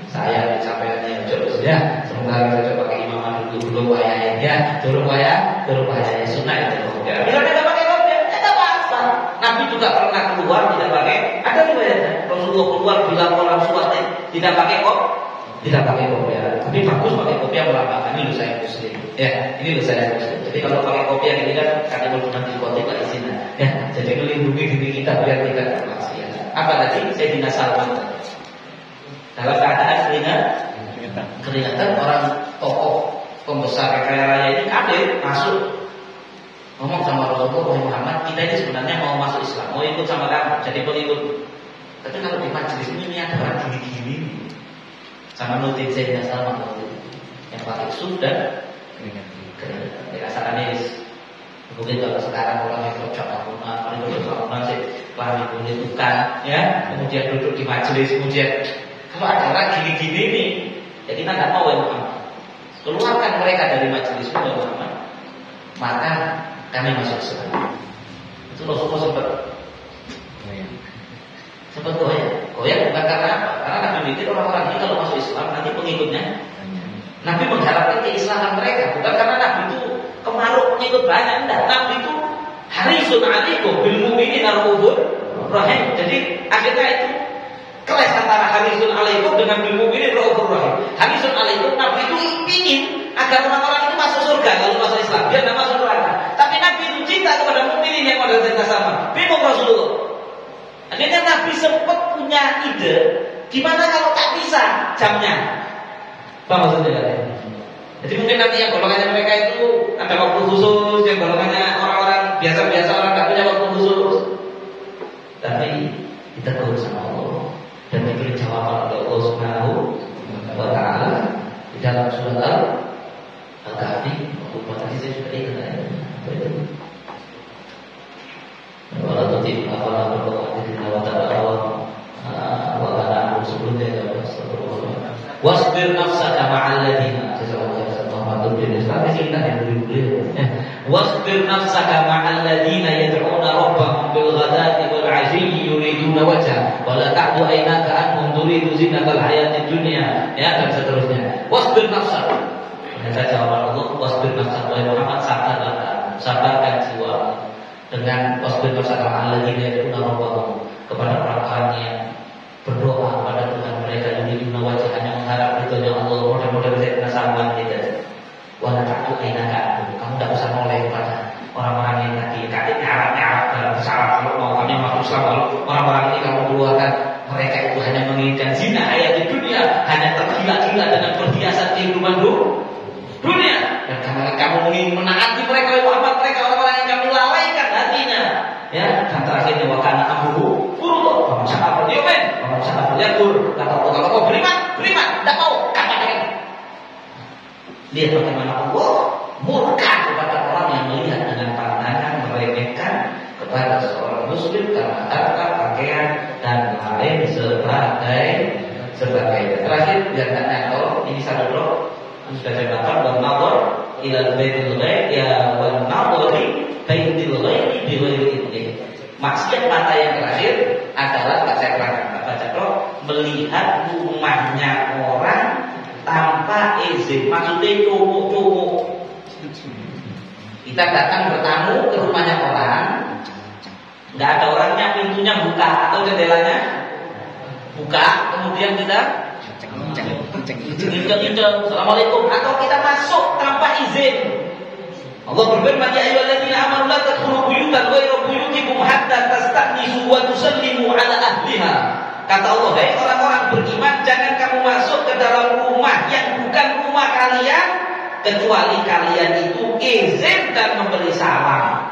saya dicampaiannya coba ya sementara kita coba pakai imam dulu belum wayahnya ya turun wayahnya sunnah itu ya bila tidak pakai kopiah tidak apa-apa. Nabi juga pernah keluar tidak pakai, ada riwayatnya Rasulullah keluar bila orang sholat tidak pakai kopiah, tapi bagus pakai kopiah melambangkan ini saya muslim ya, ini saya muslim. Jadi kalau pakai kopiah ini kan karena cuma di kota Pak izinnya ya, jadi melindungi diri kita biar tidak termaksiat. Apa tadi Sayyidina Salman dalam keadaan kelihatan orang tokoh pembesar kaya raya ini kafir masuk ngomong sama Rasulullah Muhammad, kita ini sebenarnya mau masuk Islam, mau ikut sama kamu, jadi pengikut. Tapi kalau di majelis ini ada orang gini-gini sama nutin Sayyidina Salman yang pakai suf dan dirasakan ini. Mungkin kalau sekarang orang yang cocok bangunan sih kelamin kulit bukan ya, kemudian duduk di majelis, kemudian kalau ada orang gini-gini nih, ya kita nggak mau ya Muhammad, keluarkan mereka dari majelis ya Muhammad, maka kami masuk Islam. Itu Rasulullah sempat goyang bukan karena apa? Karena Nabi mikir orang-orang ini kalau masuk Islam nanti pengikutnya. Nabi mengharapkan keislaman mereka, bukan karena Nabi itu kemaruk pengikut banyak, enggak. Nabi itu harisun alaikum bil mu'minina raufur rahim. Jadi akhirnya itu kelas antara harisun alaikum dengan bil mu'minin raufur rahim. Harisun alaikum, Nabi itu ingin agar orang-orang itu masuk surga lalu masuk Islam, biar tidak masuk neraka. Tapi Nabi itu cinta kepada mukminin yang pada cerita sama. Bingung Rasulullah. Akhirnya Nabi sempat punya ide, gimana kalau tak bisa jamnya? Apa maksudnya? Jadi mungkin nanti yang golongannya mereka itu ada waktu khusus, yang golongannya orang-orang biasa-biasa orang tak punya waktu khusus. Tapi kita tahu sama Allah dan diberi jawaban oleh Allah Subhanahu wa Ta'ala di dalam surat Al-Kahfi. Tadi saya sudah ingat walau tuti apalah berdoa di dunia wa sebelumnya wasbir nafsaka ma'al ladina wasbir nafsaka ma'al ladina yad'una rabbahum bil ghadati wal 'ashiyyi yuriduna wajha wa la ta'du aynaka anhum turidu zinatal hayatid dunya ya dan seterusnya. Wasbir nafsaka, kata jawaban Allah, wasbir nafsaka wahai Muhammad, sabarkan jiwa dengan wasbir nafsaka ma'al ladina yad'una rabbahum, kepada orang-orang yang berdoa kepada Tuhan mereka yuriduna wajha, hanya mengharap ridhonya Allah. Mudah-mudahan saya kena sambang kita. Wala ta'tu ainaka, kamu tidak usah noleh kepada orang-orang yang tadi nyarap dalam syarat kalau mau kami masuk Islam, kalau orang-orang ini kamu keluarkan, mereka itu hanya menginginkan zina hayat di dunia, hanya tergila-gila dengan perhiasan kehidupan dunia. Dan karena kamu ingin menaati mereka, Muhammad, mereka orang-orang yang kami lalaikan hatinya. Ya, dan terakhirnya wakana amruhu furudh, kamu cakap berdiomen, kamu cakap beryakur, kata Allah, kalau kau beriman, tidak mau, katakan. Lihat bagaimana Allah murka kepada orang yang melihat dengan pandangan meremehkan kepada seorang muslim karena harta, pakaian dan lain sebagainya. Terakhir biar tak nyantol, ini satu blok sudah saya katakan, wan nadhar ila baitil ghaib ya wan nadhari baitil ghaib bi ghairi idnih. Maksud mata yang terakhir adalah saya terangkan baca melihat rumahnya orang tanpa izin, maksudnya cowok-cowok. Kita datang bertamu ke rumahnya orang, nggak ada orangnya, pintunya buka atau jendelanya buka, kemudian kita injek-injek assalamualaikum, atau kita masuk tanpa izin. Allah berfirman, ya ayyuhalladzina amanu la tadkhulu buyutan ghayra buyutikum hatta tasta'nisu wa tusallimu ala ahliha. Kata Allah, hai orang-orang beriman, jangan kamu masuk ke dalam rumah yang bukan rumah kalian kecuali kalian itu izin dan memberi salam.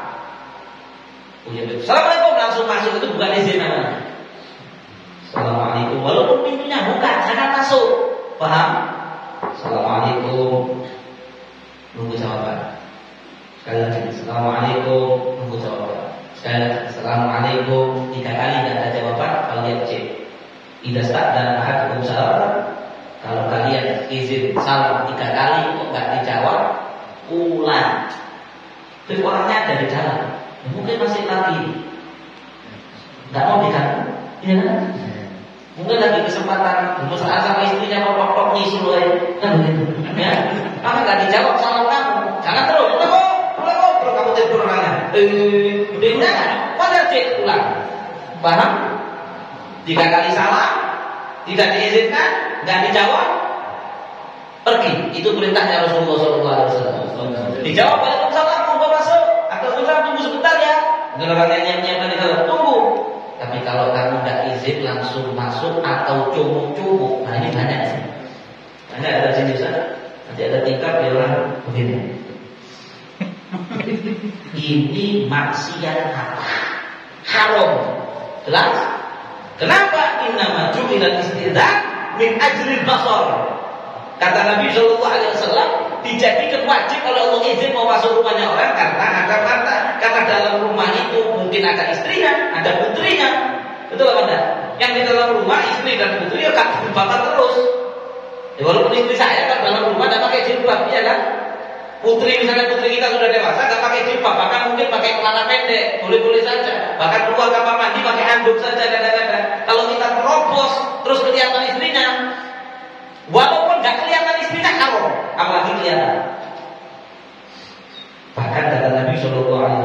Assalamualaikum, langsung masuk itu bukan izin namanya. Assalamualaikum, walaupun pintunya buka, jangan masuk. Paham? Assalamualaikum, nunggu jawaban. Sekali lagi, assalamualaikum, nunggu jawaban. Sekali lagi, assalamualaikum, 3 kali tidak ada jawaban, kalian cek. Idza sta'dana ahadukum salam, kalau kalian izin salam 3 kali kok enggak dijawab, ulang. Terus orangnya ada di jalan, mungkin masih lagi nggak mau diganggu, ya kan? Mungkin lagi kesempatan mesra sama istrinya pok nyisul kan begitu, ya. Maka nggak dijawab salam kamu, jangan terus, terus kamu tidur orangnya, udah kan? Wajar cek pulang, paham? 3 kali salah, tidak diizinkan, nggak dijawab, pergi. Itu perintahnya Rasulullah SAW. Dijawab, Waalaikumsalam, mau masuk, atau tunggu sebentar ya. Kalau kalian nyiapkan di dalam, tunggu. Tapi kalau kamu tidak izin langsung masuk atau cumuk-cumuk, nah ini banyak sih. Banyak ada sini Ustaz. Nanti ada tingkat dia orang begini. Ini maksiat apa? Haram. Jelas? Kenapa? Innama ju'ilal istidzan min ajril basar. Kata Nabi SAW, dijadikan wajib kalau Allah izin mau masuk rumahnya orang karena ada mata. Karena dalam rumah itu mungkin ada istrinya, ada putrinya. Betul apa enggak? Yang di dalam rumah istri dan putri ya kan dibakar terus. Ya, walaupun istri saya kan dalam rumah tidak pakai jilbab, ya kan? Putri misalnya putri kita sudah dewasa nggak pakai jilbab, bahkan mungkin pakai celana pendek, boleh-boleh saja. Bahkan keluar kamar mandi pakai handuk saja kadang-kadang. Kalau kita terobos terus kelihatan istrinya, walaupun nggak kelihatan istrinya haram, apalagi kelihatan. Bahkan kata Nabi SAW,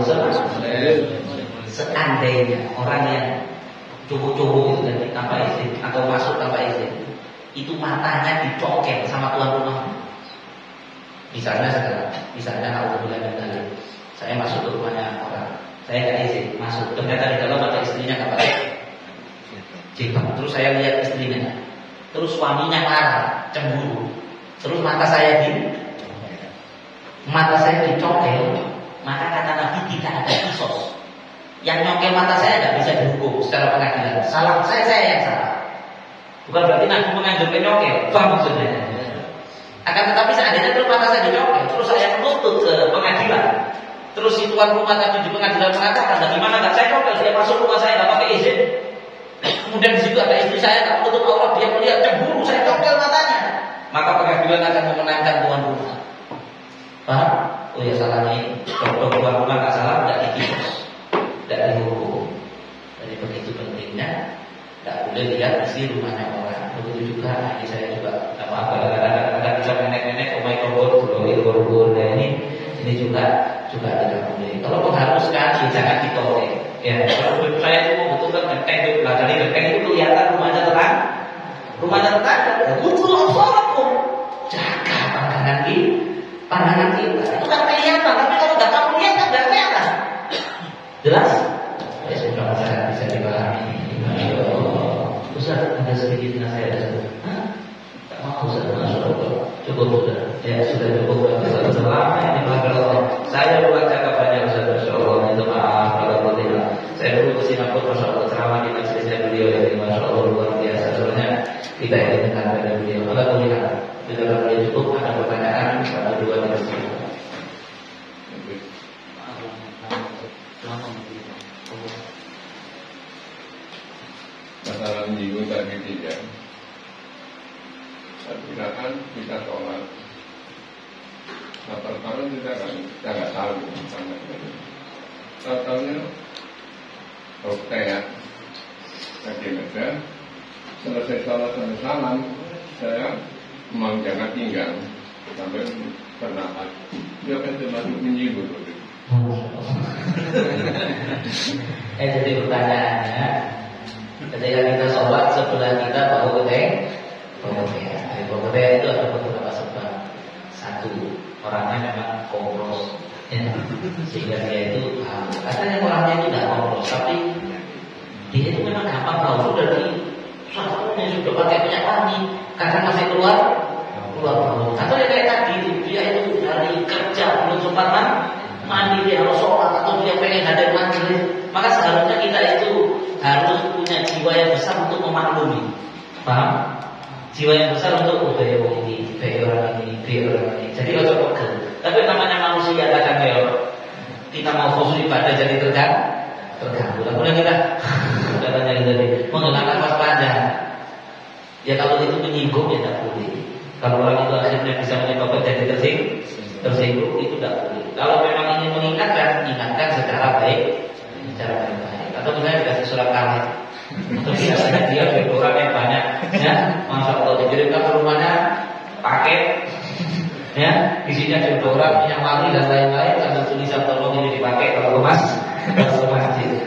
seandainya orang yang cukup-cukup itu dari tanpa izin atau masuk tanpa izin, itu matanya dicokel sama tuan rumah. Misalnya saya masuk ke rumahnya orang, saya nggak izin masuk, ternyata di dalam ada istrinya nggak pakai jilbab, terus saya lihat istrinya, terus suaminya marah, cemburu, terus mata saya dicokel, maka kata Nabi tidak ada kisos. Yang nyokel mata saya nggak bisa dihukum secara pengadilan. Salah saya yang salah. Bukan berarti Nabi menganjurkan nyokel, paham maksudnya? Akan tetapi seandainya terus mata saya dicokel, terus saya menuntut ke pengadilan, terus si tuan rumah tadi di pengadilan mengatakan, bagaimana nggak saya cokel, dia masuk rumah saya nggak pakai izin. Kemudian di situ ada istri saya tak menutup aurat, dia melihat cemburu, saya cokel matanya. Maka pengadilan akan memenangkan tuan rumah. Paham? Oh ya salahnya ini. Kalau tuan rumah nggak salah, tidak dikisos, tidak dihukum. Jadi begitu pentingnya, tidak boleh lihat isi rumahnya orang. Begitu juga, ini saya juga kadang-kadang bisa nenek-nenek, omai kobor, gulur. Nah ini juga tidak boleh. Kalau mengharuskan, jangan dikorek. Ya, kalau saya itu membutuhkan genteng itu belakang genteng itu kelihatan rumahnya terang, betul assalamualaikum. Jaga pandangan kita. Itu kan kelihatan, tapi kalau nggak kamu lihat kan nggak kelihatan. Jelas? Ya sudah bisa dipahami. Ustaz, ada sedikit nasihat saya. Tak mau Ustaz, cukup sudah. Ya sudah cukup. Selama ini melanggar Allah. Saya buat cakap banyak Ustaz, Masya Allah. Itu maaf kalau tidak. Saya dulu ke Singapura, Masya Allah, ceramah di majelisnya beliau yang Masya Allah luar biasa. Sebenarnya kita ingin dengar dari beliau. Kalau kulihat, tidak beliau cukup. Ada pertanyaan pada dua dari beliau. Masalah menyinggung tadi tidak. Silakan kita sholat. Nah, pertama kita nggak tahu. Tahunya saya bagaimana selesai sholat sampai salam, saya mau jangan tinggal sampai bernapas. Dia akan termasuk menyinggung. Jadi pertanyaannya, ketika kita sholat sebelah kita bahu keteng, bahu keteng itu ada beberapa sebab. Satu, orangnya memang kompros, ya. Sehingga dia itu ada yang orangnya itu tidak kompros, tapi dia itu memang gampang bau dari suatunya sudah pakai minyak wangi, kadang masih keluar bau. Atau yang kayak tadi, dia itu dari kerja belum sempat mandi, dia harus sholat atau dia pengen hadir majelis, maka seharusnya kita itu harus punya jiwa yang besar untuk memaklumi, paham? Jiwa yang besar untuk budaya orang ini, orang ini. Jadi ojo pegel. Tapi namanya manusia kadang kita mau khusus ibadah jadi terganggu. Kemudian kita katanya jadi menghilangkan waspada. Ya kalau itu menyinggung ya tidak boleh. Kalau orang itu akhirnya bisa menyebabkan jadi tersinggung itu tidak boleh. Kalau memang ingin mengingatkan secara baik, Atau misalnya dikasih surat kalah. Biasanya dia deodoran yang banyak, ya. Masya Allah dikirimkan ke rumahnya paket, ya, isinya deodoran, minyak wangi dan lain-lain. Ada tulisan tolong ini dipakai kalau masjid.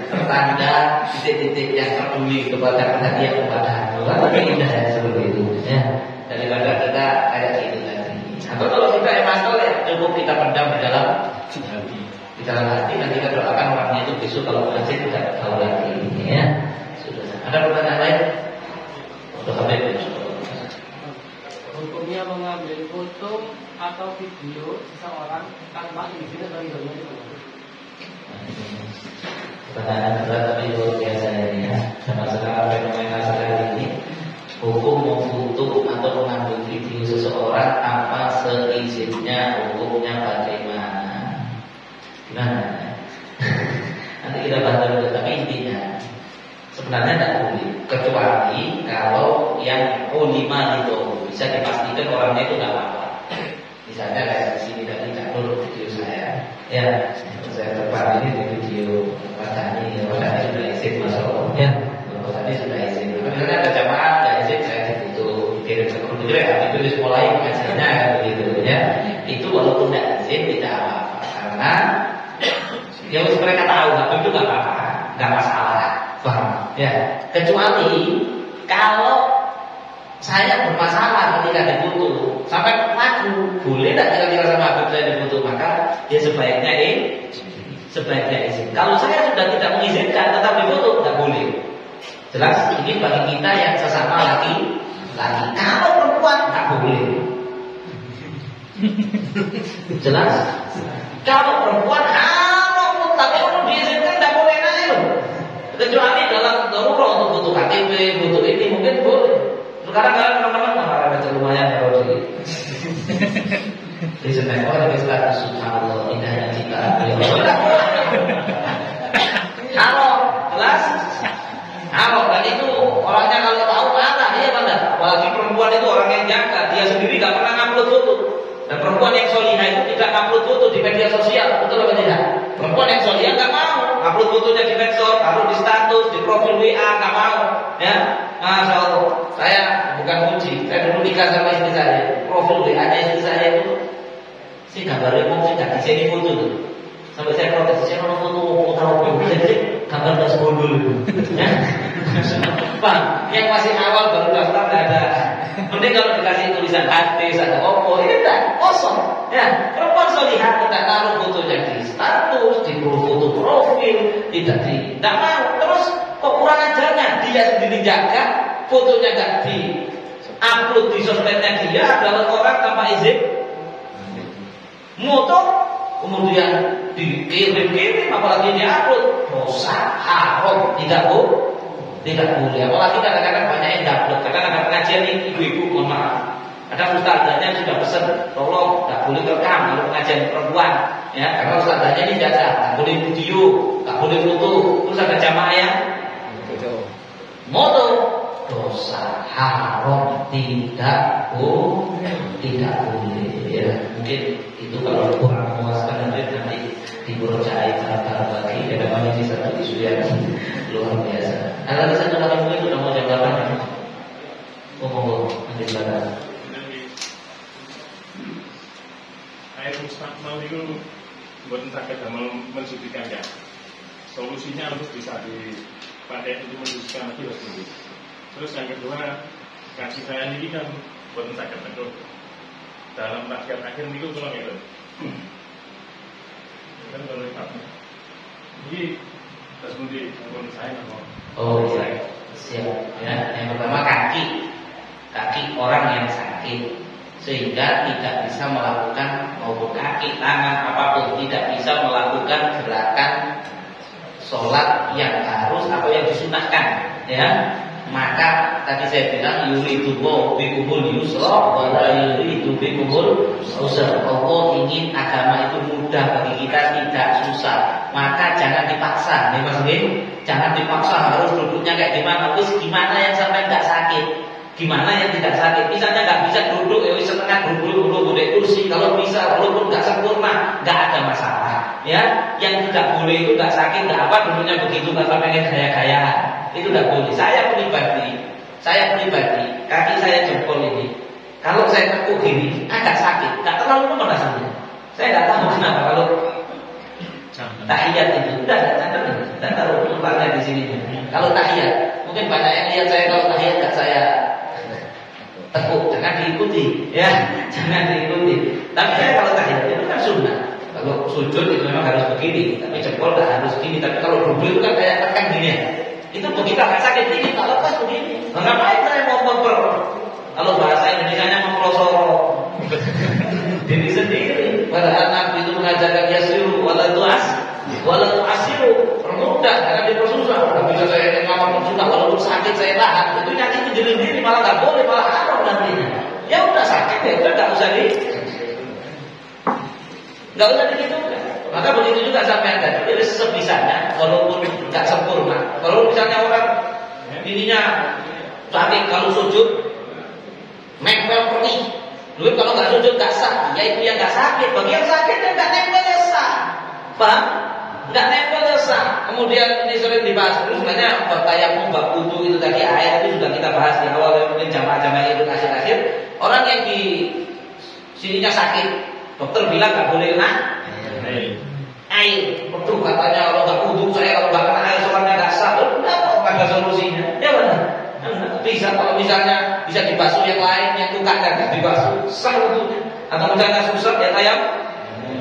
Pertanda titik-titik yang peduli kepada perhatian kepada Allah. Indah ya seperti itu, ya. Daripada kita kayak gitu tadi. Atau kalau kita emang ya cukup kita pendam di dalam hati, dan kita doakan orangnya itu besok kalau masjid tidak tahu lagi, ya. Sudah. Ada pertanyaan lain? Sudah habis. Hukumnya mengambil foto atau video seseorang tanpa izin atau ridhonya. Pertanyaan berat tapi luar biasa ini, ya. Sama sekarang fenomena sekarang ini, hukum memfoto atau mengambil video seseorang tanpa seizinnya, hukumnya bagaimana? Gimana? Nanti kita bahas dulu. Tapi intinya sebenarnya tidak boleh, kecuali kalau yang ulima itu bisa dipastikan orangnya itu tidak apa-apa. Misalnya kayak di sini tadi campur video saya, ya, saya tepat ini di video Padani sudah izin masuk, ya, Padani sudah izin. Misalnya ada jamaah nggak izin, saya difoto, dikirim ke komputer, ya, itu mulai pengajiannya kan begitu, ya. Itu walaupun tidak izin tidak apa-apa, karena ya mereka tahu, itu nggak apa-apa, nggak masalah, paham? Ya, kecuali kalau saya bermasalah ketika difoto sampai lagu, boleh tidak kira-kira sama Habib saya difoto, maka ya sebaiknya izin. Kalau saya sudah tidak mengizinkan tetap difoto, tidak boleh. Jelas ini bagi kita yang sesama laki. Kalau perempuan tidak boleh. Jelas. Kalau perempuan kalau diizinkan tidak boleh naik. Kecuali dalam darurat untuk foto KTP, foto ini mungkin boleh. Sekarang kalian teman-teman malah ada lumayan kalau di sebenarnya orang yang status subhanallah indahnya cita. Kalau jelas, kalau dan itu orangnya kalau tahu marah, iya benar. Apalagi perempuan itu orang yang jaga, dia sendiri nggak pernah ngupload foto. Dan perempuan yang solihah itu tidak upload foto di media sosial, betul apa tidak? Perempuan yang solihah nggak mau upload fotonya di medsos, taruh di status, di profil WA, nggak mau, ya. Masya Allah, saya bukan muji, saya dulu nikah sama istri saya, profil WA-nya istri saya itu, si gambarnya mau sih nggak di foto tuh, sampai saya protes, saya mau foto tahu jadi gambar nggak sebondol itu, ya. Bang, yang masih awal baru daftar nggak ada. Mending kalau dikasih tulisan hadis ada opo, ini enggak kosong. Ya, perempuan solihah tidak taruh fotonya di status, di foto profil, tidak mau. Terus kok kurang ajarnya? Dia sendiri jaga, fotonya nggak di upload di sosmednya dia adalah orang tanpa izin. Moto kemudian dikirim, apalagi diupload, dosa haram, tidak boleh. Apalagi kadang-kadang banyak yang dapat. Kadang ada pengajian ini ibu-ibu, mohon maaf. Kadang ustazahnya sudah pesan, tolong tidak boleh rekam kalau pengajian perempuan, ya, karena ustazahnya ini jaga, tidak boleh video, tidak boleh foto. Terus ada jamaah yang moto, dosa haram, tidak boleh. Ya, mungkin itu kalau kurang memuaskan nanti dipercayai cara lagi. Ada banyak satu isu yang luar biasa. Ada lagi satu lagi mungkin sudah mau jam 8. Ngomong nanti belakang. Air mustaqmal itu buat sakit dan mensucikan ya. Solusinya harus bisa dipakai untuk mensucikan lagi harus dulu. Terus yang kedua, kasih sayang ini kan buat sakit betul. Dalam rakyat akhir itu tolong itu. Kan kalau ditanya. Jadi terus mesti ngomong saya mau. Oh iya, siap. Ya, yang pertama kaki orang yang sakit sehingga tidak bisa melakukan maupun kaki, tangan apapun tidak bisa melakukan gerakan sholat yang harus atau yang disunahkan, ya. Maka tadi saya bilang yuridullahu bikumul yusra wa la yuridu bikumul usra. Allah ingin agama itu mudah bagi kita, tidak susah. Maka jangan dipaksa, nih Mas Bin. Jangan dipaksa harus duduknya kayak gimana. Terus gimana yang sampai nggak sakit? Gimana yang tidak sakit? Misalnya nggak bisa duduk, ya setengah duduk boleh kursi. Kalau bisa, walaupun nggak sempurna, nggak ada masalah. ya, yang tidak boleh itu nggak sakit, nggak apa, dulunya begitu karena pengen gaya-gayaan, itu nggak boleh. Saya pribadi, kaki saya jempol ini, kalau saya tekuk gini agak sakit, nggak terlalu rasanya. Saya nggak tahu kenapa kalau tahiyat itu tidak tahu tempatnya di sini. Kalau tahiyat, mungkin banyak yang lihat saya kalau tahiyat nggak saya tekuk, jangan diikuti, ya, jangan diikuti. Tapi saya kalau tahiyat itu kan sunnah. Kalau sujud itu memang harus begini, tapi jempol nggak harus gini. Tapi kalau duduk itu kan kayak tekan gini ya. Itu begitu agak sakit ini, kalau pas begini. Ngapain saya mau memper? Kalau bahasa Indonesianya memprosoro diri sendiri. Padahal Nabi itu mengajarkan yasiru wala tu'asiru, permudah, jangan dipersusah. Kalau bisa saya ngomong susah, walaupun sakit saya tahan. Itu nyakitin diri sendiri, malah nggak boleh, malah haram nantinya. Ya udah sakit ya udah nggak usah dihitung. Maka begitu juga sampai ada. Jadi sebisanya, walaupun nggak sempurna. Kalau misalnya orang ininya sakit, kalau sujud nempel perih. Dulu kalau nggak sujud nggak sah. Ya itu yang nggak sakit. Bagi yang sakit yang nggak nempel ya sah. Paham? Nggak nempel ya sah. Kemudian ini sering dibahas. Terus sebenarnya bab tayamum, bab wudu itu tadi air itu sudah kita bahas di awal. Mungkin jamaah-jamaah itu akhir-akhir. Orang yang di sininya sakit, dokter bilang nggak boleh kena air. Betul katanya kalau nggak wudu saya, kalau nggak kena air sholatnya nggak sah. Udah kok ada solusinya. Ya benar. Bisa kalau misalnya bisa dibasuh yang lain, yang tukangnya nggak dibasuh sah wudunya. Atau misalnya susah ya tayam.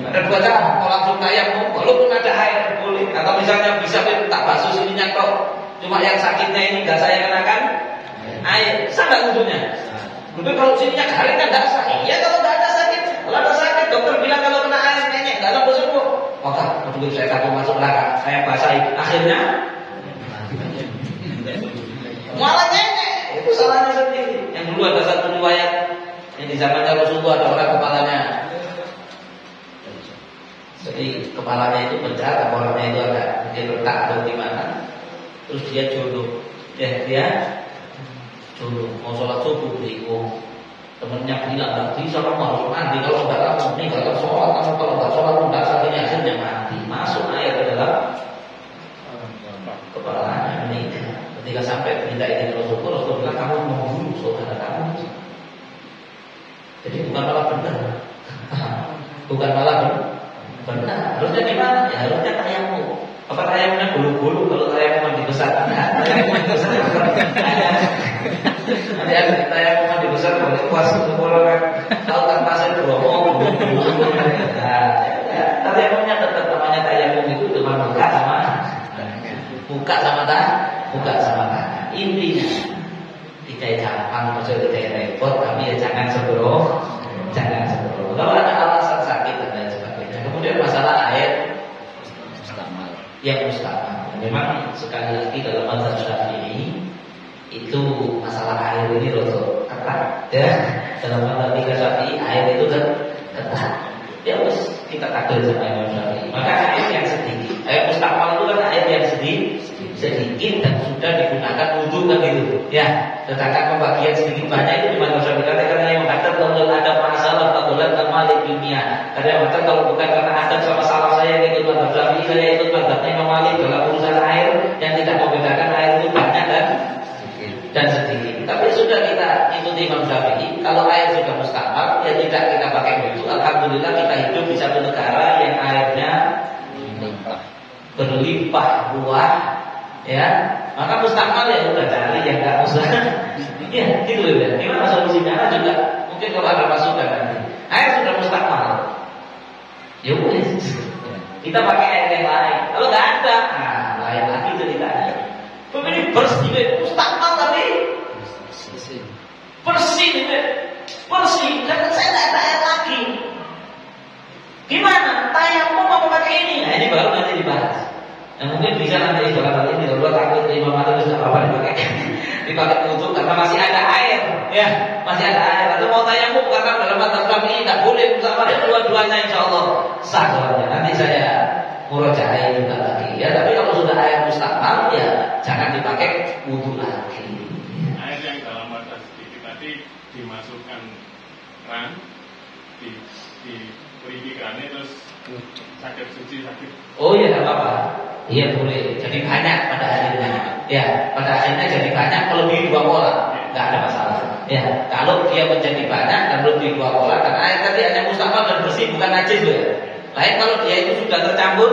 Ada dua cara, mau langsung tayam, walaupun ada air boleh. Atau misalnya bisa tak basuh sininya kok, cuma yang sakitnya ini nggak saya kenakan air, sah nggak wudunya? Tapi kalau sininya garing kan nggak sah. Iya kalau nggak ada sakit, kalau ada sakit dokter bilang kalau kena air nenek nggak sembuh. Maka betul saya takut masuk neraka, saya basahi. Akhirnya malah nenek, itu salahnya sendiri. Yang dulu ada satu riwayat yang di zamannya Rasulullah, ada orang kepalanya. Jadi kepalanya itu pecah, orangnya itu agak mungkin retak atau gimana. Terus dia jodoh, dia jodoh mau sholat subuh bingung. Temennya bilang nggak bisa, kamu harus mandi. Kalau nggak kamu meninggalkan sholat, kamu kalau nggak sholat nggak sakitnya akhirnya mati. Masuk air ke dalam kepalanya meninggal. Ketika sampai berita ini Rasulullah bilang kamu mau bunuh saudara kamu. Jadi bukan malah benar, bukan malah benar. Harusnya gimana? Ya harusnya tayamum. Apa tayamumnya bulu-bulu? Kalau tayamum mandi besar, tayamum mandi besar. Ada tayamum mandi besar, boleh puas kalau tahu kan pasir Bromo. Tayamumnya tetap namanya tayamum itu cuma buka sama tangan. Intinya tidak gampang, maksudnya tidak repot, tapi ya jangan sebelum. Kalau ada alasan sakit dan lain sebagainya. Kemudian masalah air yang mustamal. Memang sekali lagi dalam mazhab Syafi'i itu masalah air ini roto ketat. Ya, dalam mazhab Syafi'i air itu kan ketat. Ya wis kita takdir sama Imam Syafi'i. Maka air yang sedikit, air mustamal itu kan air yang sedikit dan sudah digunakan wudhu kan gitu. Ya, sedangkan pembagian sedikit banyak itu cuma Syafi'i karena yang mengatakan kalau ada masalah tabulat sama dunia. Karena macam kalau bukan karena ada sama salah saya yang ikut mazhab Syafi'i, saya ikut mazhabnya Imam Malik dalam urusan air yang tidak membedakan air itu banyak dan sedikit. Tapi sudah kita ikuti Imam Syafi'i, kalau air sudah mustamal ya tidak kita pakai wudhu. Alhamdulillah kita hidup di satu negara yang airnya berlimpah ruah, ya. Maka mustamal ya udah cari yang nggak usah. Ya gitu ya. Gimana solusinya? Juga mungkin kalau ada masukan nanti. Air sudah mustamal, ya udah kita pakai air yang lain. Kalau nggak ada, lain lagi ceritanya. Begini bersih, mustamal tapi bersih. Dan saya nggak ada air lagi. Gimana? Tayamum mau pakai ini? Nah ini baru nanti dibahas. Yang mungkin bisa nanti dalam hal ini kalau takut Imam Malik itu apa dipakai untuk karena masih ada air, ya masih ada air. Atau mau tayamum karena dalam mazhab Syafi'i tidak boleh bersama dua-duanya insyaallah sah soalnya. Nanti saya murojaah juga lagi. Ya tapi kalau sudah air mustamal ya jangan dipakai wudu lagi. Air yang dalam batas sedikit tadi dimasukkan keran, diberi kerannya terus sakit suci sakit. Oh ya nggak apa-apa. Iya boleh. Jadi banyak pada akhirnya. Ya pada akhirnya jadi banyak melebihi 2 pola, nggak ada masalah. Ya kalau dia menjadi banyak dan melebihi 2 pola, karena air tadi hanya mustakmal dan bersih bukan najis loh ya. Lain kalau dia itu sudah tercampur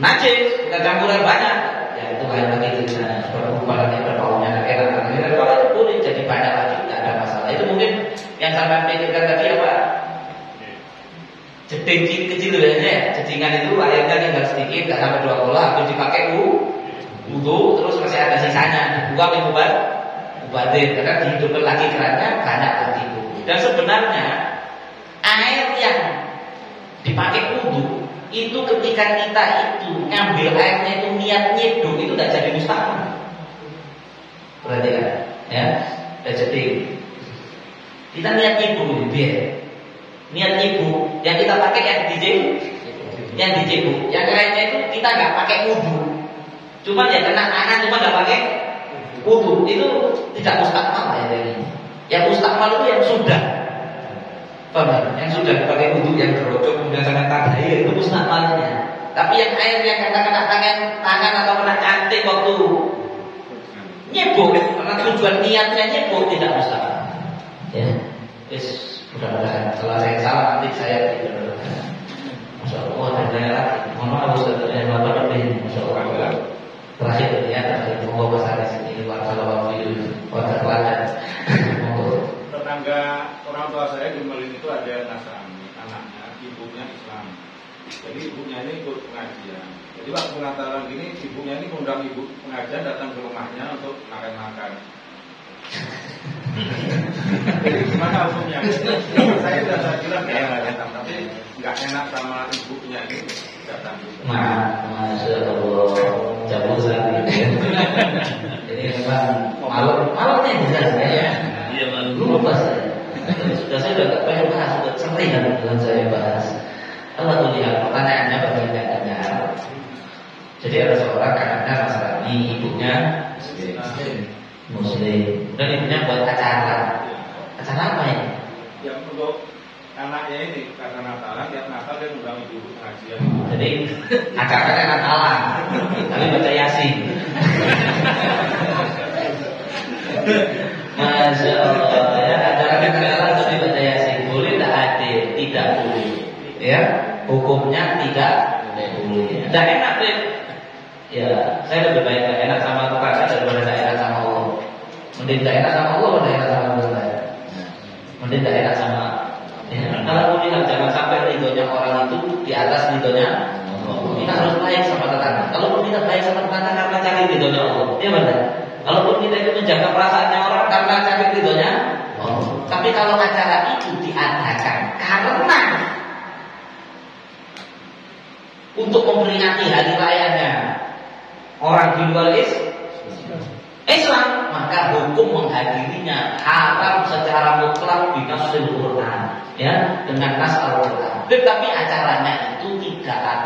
najis, kita campuran banyak, ya itu lain lagi ceritanya. Berhubungan berbaunya akhirnya kalau boleh jadi banyak lagi, nggak ada masalah. Itu mungkin yang sampai pikirkan tadi apa? Jeding kecil ya, jedingan itu airnya tinggal sedikit, nggak sampai 2 pola, habis dipakai wudhu, terus masih ada sisanya, dibuang mubadir, karena dihidupkan lagi kerannya banyak lagi. Dan sebenarnya air yang dipakai wudhu itu ketika kita itu ngambil airnya itu niat nyeduk itu tidak jadi mustahil. Perhatikan, ya, udah jeding. Kita niat nyeduk biar. Niat ibu yang kita pakai yang dicebuk, yang lainnya itu kita nggak pakai wudhu, cuma ya kena tangan, cuma nggak pakai wudhu, itu tidak mustakmal ya ini. Yang mustakmal itu yang sudah, paham? Yang sudah dipakai wudhu, yang gerocok kemudian sampai tangan, itu mustakmalnya. Tapi yang air yang kena tangan atau kena cantik waktu nyebuk, karena tujuan niatnya nyebuk tidak mustakmal. Ya, mudah-mudahan kalau saya salah nanti saya tidak. Masya Allah ada yang lagi. Mohon maaf Ustaz, yang apa lebih. Masya Allah. Terakhir ya, terakhir monggo masalah sini warahmatullahi wabarakatuh. Tetangga orang tua saya di Melin itu ada Nasrani, anaknya, ibunya Islam. Jadi ibunya ini ikut pengajian. Jadi waktu Natalan gini, ibunya ini undang ibu pengajian datang ke rumahnya untuk makan-makan. Jadi gimana hukumnya? Saya sudah bilang ya, tapi nggak enak sama ibunya ini datang. Masya Allah, jauh sekali. Jadi memang malamnya bisa saya. Iya malu lupa saya. Saya udah banyak bahas, sudah sering dengan saya bahas. Allah tuh lihat pertanyaannya bagi yang dengar. Jadi ada seorang anaknya Nasrani, ibunya Muslim, dan ibunya buat acara apa ya? Ya untuk anaknya ini karena Natalan, tiap Natal dia undang ibu pengajian. Jadi acaranya Natalan, tapi baca Yasin. Masya Allah, ya acaranya Natalan tapi baca Yasin. Boleh tak adil? Tidak boleh. Ya, hukumnya tidak boleh. Dan enak deh. Ya, saya lebih baik gak enak sama tetangga daripada gak enak sama Allah. Mending gak enak sama Allah, mending enak sama tetangga. Mending gak enak sama. Ya, kalau lihat jangan sampai ridhonya orang itu di atas ridhonya Allah. Kita harus baik sama tetangga. Kalaupun kita baik sama tetangga karena cari ridhonya Allah, iya benar. Kalaupun kita itu menjaga perasaannya orang karena cari ridhonya Allah. Tapi kalau acara itu diadakan karena untuk memperingati hari rayanya orang di luar Islam, maka hukum menghadirinya haram secara mutlak binasul Quran, ya, dengan nas Al-Quran. Tetapi acaranya itu tidak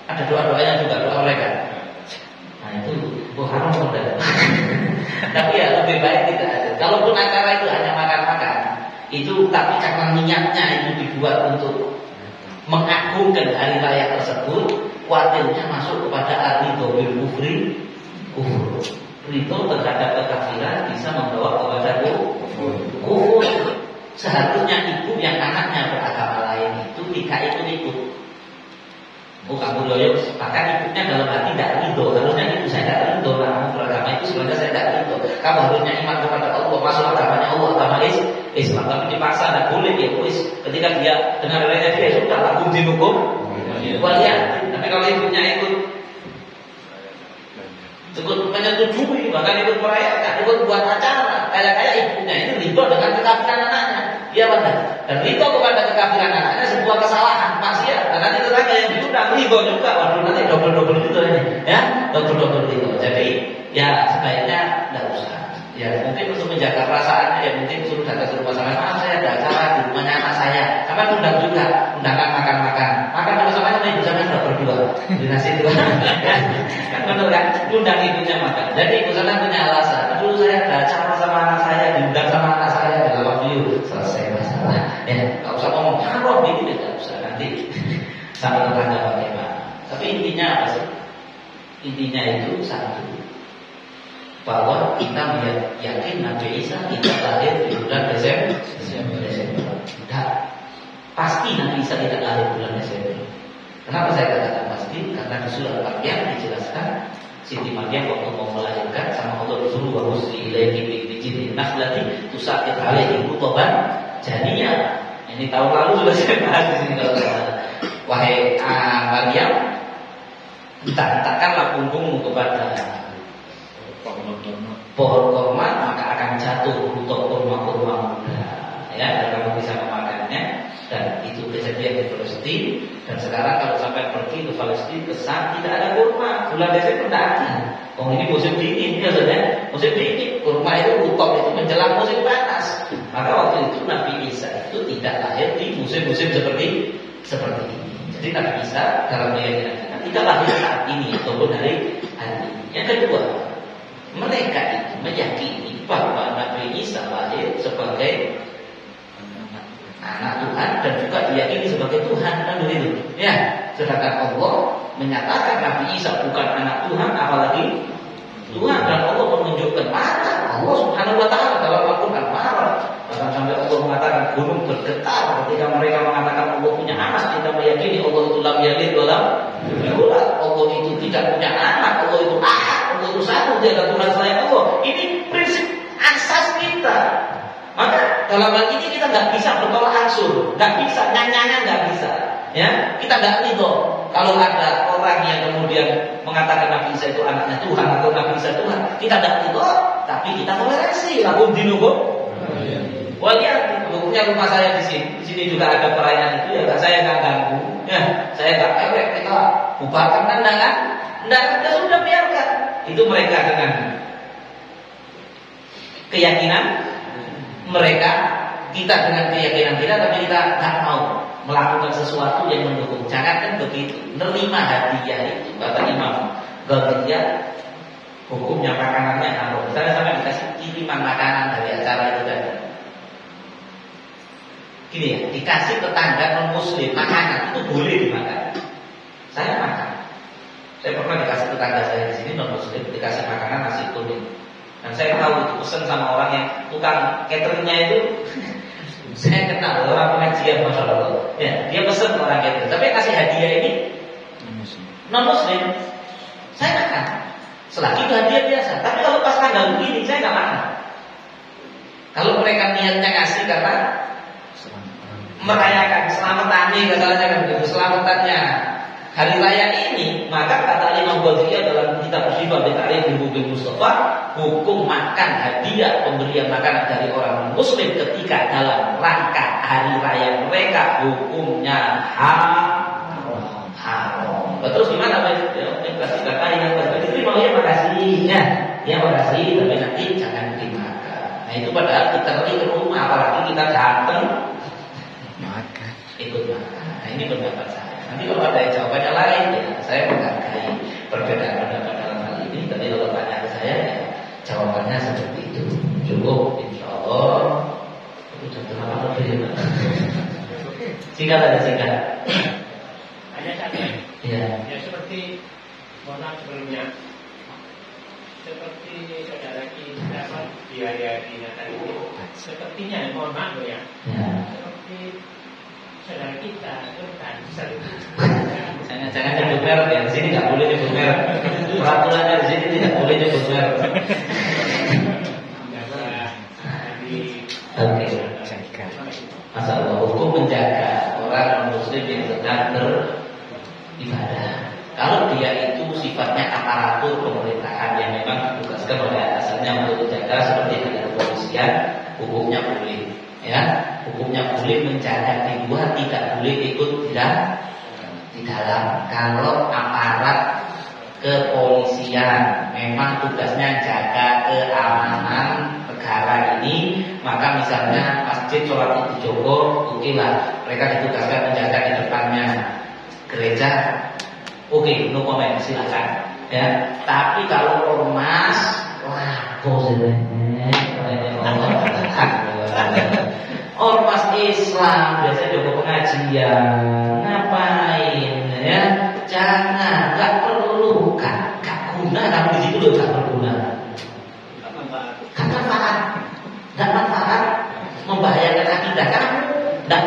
ada doa-doanya juga, doa mereka. Nah itu haram sudah. Tapi ya lebih baik tidak ada. Kalaupun acara itu hanya makan-makan, itu tapi karena niatnya itu dibuat untuk mengagungkan hari raya tersebut, khawatirnya masuk kepada ar-ridho bil kufri, kufur. Ridho terhadap kekafiran bisa membawa kepada kufur. Seharusnya ibu yang anaknya beragama lain itu tidak ikut-ikut. Oh kamu loyo, bahkan ibunya dalam hati tidak ridho. Harusnya ibu saya tidak ridho, kamu beragama itu sebenarnya saya tidak ridho. Kamu harusnya iman kepada Allah, masuk agamanya Allah, agama Islam. Tapi dipaksa tidak boleh ya, ketika dia dengan lainnya dia sudah lakum dinukum. Walian. Tapi kalau ibunya ikut menyetujui, bahkan ikut merayakan, ikut buat acara, kayak ibunya ini ridho dengan kekafiran anaknya. Iya benar. Dan ridho kepada kekafiran anaknya sebuah kesalahan, maksiat. Dan nanti tetangga yang diundang ridho juga, waduh nanti double itu ini, ya, double itu. Jadi ya sebaiknya tidak usah. Ya mungkin untuk menjaga perasaannya ya mungkin suruh datang ke rumah saya. Maaf saya ada acara di rumahnya anak saya. Apa undang juga, undangkan makan bersama-sama ibu saya sudah berdua di nasi itu. Kan benar kan? Undang ibunya makan. Jadi ibu saya punya alasan. Dulu saya ada acara sama anak saya, diundang sama anak saya dalam video selesai masalah. Ya nggak usah ngomong haram ini tidak usah. nanti sama tetangga bagaimana. Tapi intinya apa sih? Intinya itu satu, bahwa kita yakin Nabi Isa tidak lahir di bulan Desember. Tidak. Pasti Nabi Isa tidak lahir bulan Desember. Kenapa saya katakan pasti? Karena di surah Al-Maryam dijelaskan Siti Maryam waktu mau melahirkan sama Allah disuruh bahus di ilaihi bijidin nakhlati tusaqit alaihi rutuban janiyah. Ini tahun lalu sudah saya bahas di sini kalau tidak salah. Wahai Maryam, hentak-hentakkanlah punggungmu kepada pohon kurma, maka akan jatuh untuk kurma-kurma muda. Ya, dan kamu bisa memakannya. Dan itu kejadian di Palestina. Dan sekarang kalau sampai pergi ke Palestina, kesan tidak ada kurma. Bulan Desember tidak ada. Oh, ini musim dingin, ya saudara. Musim dingin, kurma itu rutok, itu menjelang musim panas. Maka waktu itu Nabi Isa itu tidak lahir di musim-musim seperti ini. Jadi Nabi Isa dalam keyakinan kita tidak lahir saat ini ataupun hari ini. Yang kedua, mereka itu meyakini bahwa Nabi Isa lahir sebagai anak Tuhan dan juga diyakini sebagai Tuhan, kan begitu? Ya, sedangkan Allah menyatakan Nabi Isa bukan anak Tuhan, apalagi Tuhan, dan Allah menunjukkan mana Allah Subhanahu Wa Taala dalam Al-Quran marah. Bahkan sampai Allah mengatakan gunung bergetar ketika mereka mengatakan Allah punya anak. Kita meyakini Allah itu lam yalid wa lam yulad. Allah itu tidak punya anak, Allah itu ahad, Allah itu satu, tidak ada Tuhan selain Allah. Ini prinsip asas kita. Maka dalam hal ini kita nggak bisa bertolak ansur, nggak bisa nyanyi, nggak bisa. Ya, kita nggak ridho kalau ada orang yang kemudian mengatakan Nabi Isa itu anaknya Tuhan atau Nabi Isa Tuhan. Kita nggak ridho, tapi kita toleransi. Lakum dinukum walian. Bukunya rumah saya di sini. Di sini juga ada perayaan itu ya. Saya nggak ganggu. Ya, saya nggak ewek. Kita bubarkan anda kan? Nggak, sudah biarkan. Itu mereka dengan keyakinan mereka, kita dengan keyakinan kita, tapi kita nggak mau melakukan sesuatu yang mendukung. Jangan kan begitu. Menerima hadiah itu, kata Imam Ghazali, hukumnya makanannya haram. Misalnya sampai dikasih kiriman makanan dari acara itu tadi. Gini ya, dikasih tetangga non muslim makanan itu boleh dimakan. Saya makan. Saya pernah dikasih tetangga saya di sini non muslim dikasih makanan nasi kuning. Dan saya tahu itu pesan sama orang yang tukang cateringnya itu saya kenal orang pengajian, masya Allah. Ya, dia pesan orang catering. Tapi yang kasih hadiah ini non muslim, saya makan. Selagi itu hadiah biasa. Tapi kalau pas tanggal begini saya nggak makan. Kalau mereka niatnya ngasih karena merayakan selamatannya, selamatannya hari raya ini, maka kata Imam Ghazali dalam kitab Syifa Ta'rif Bil Mustafa, hukum makan hadiah pemberian makanan dari orang muslim ketika dalam rangka hari raya mereka hukumnya haram. Terus gimana Pak? Yang kasih kata yang diterima ya makasih ya makasih, tapi nanti jangan dimakan. Nah itu padahal kita ke rumah, apalagi kita datang makan, ikut makan. Nah ini pendapat saya. Nanti kalau ada jawabannya lain ya saya menghargai perbedaan pendapat dalam hal ini. Tapi kalau tanya ke saya ya jawabannya seperti itu. Cukup, insya Allah. Sudah terlalu lebih. Singkat aja singkat. Hanya satu. Ya. Ya seperti mohon maaf sebelumnya. Seperti saudara kita di hari-hari Natal ini, sepertinya mohon maaf ya. Seperti saudara kita kan jangan nyebut merek ya, di sini nggak boleh nyebut merek. Peraturannya di sini tidak boleh nyebut merek. Oke, masalah hukum menjaga orang muslim yang sedang beribadah. Kalau dia itu sifatnya aparatur pemerintahan yang memang ditugaskan oleh atasannya untuk menjaga seperti ada kepolisian, hukumnya boleh. Ya, hukumnya boleh menjaga di luar, tidak boleh ikut di dalam. Kalau aparat kepolisian memang tugasnya jaga keamanan negara ini, maka misalnya masjid sholat di Joko, oke lah, mereka ditugaskan menjaga di depannya gereja, oke, no comment, silakan. Ya, tapi kalau ormas, wah, ormas Islam biasanya juga pengajian. Jangan, nggak perlu, gak guna. Tapi di situ loh gak berguna. Gak manfaat, membahayakan akidah. Karena tidak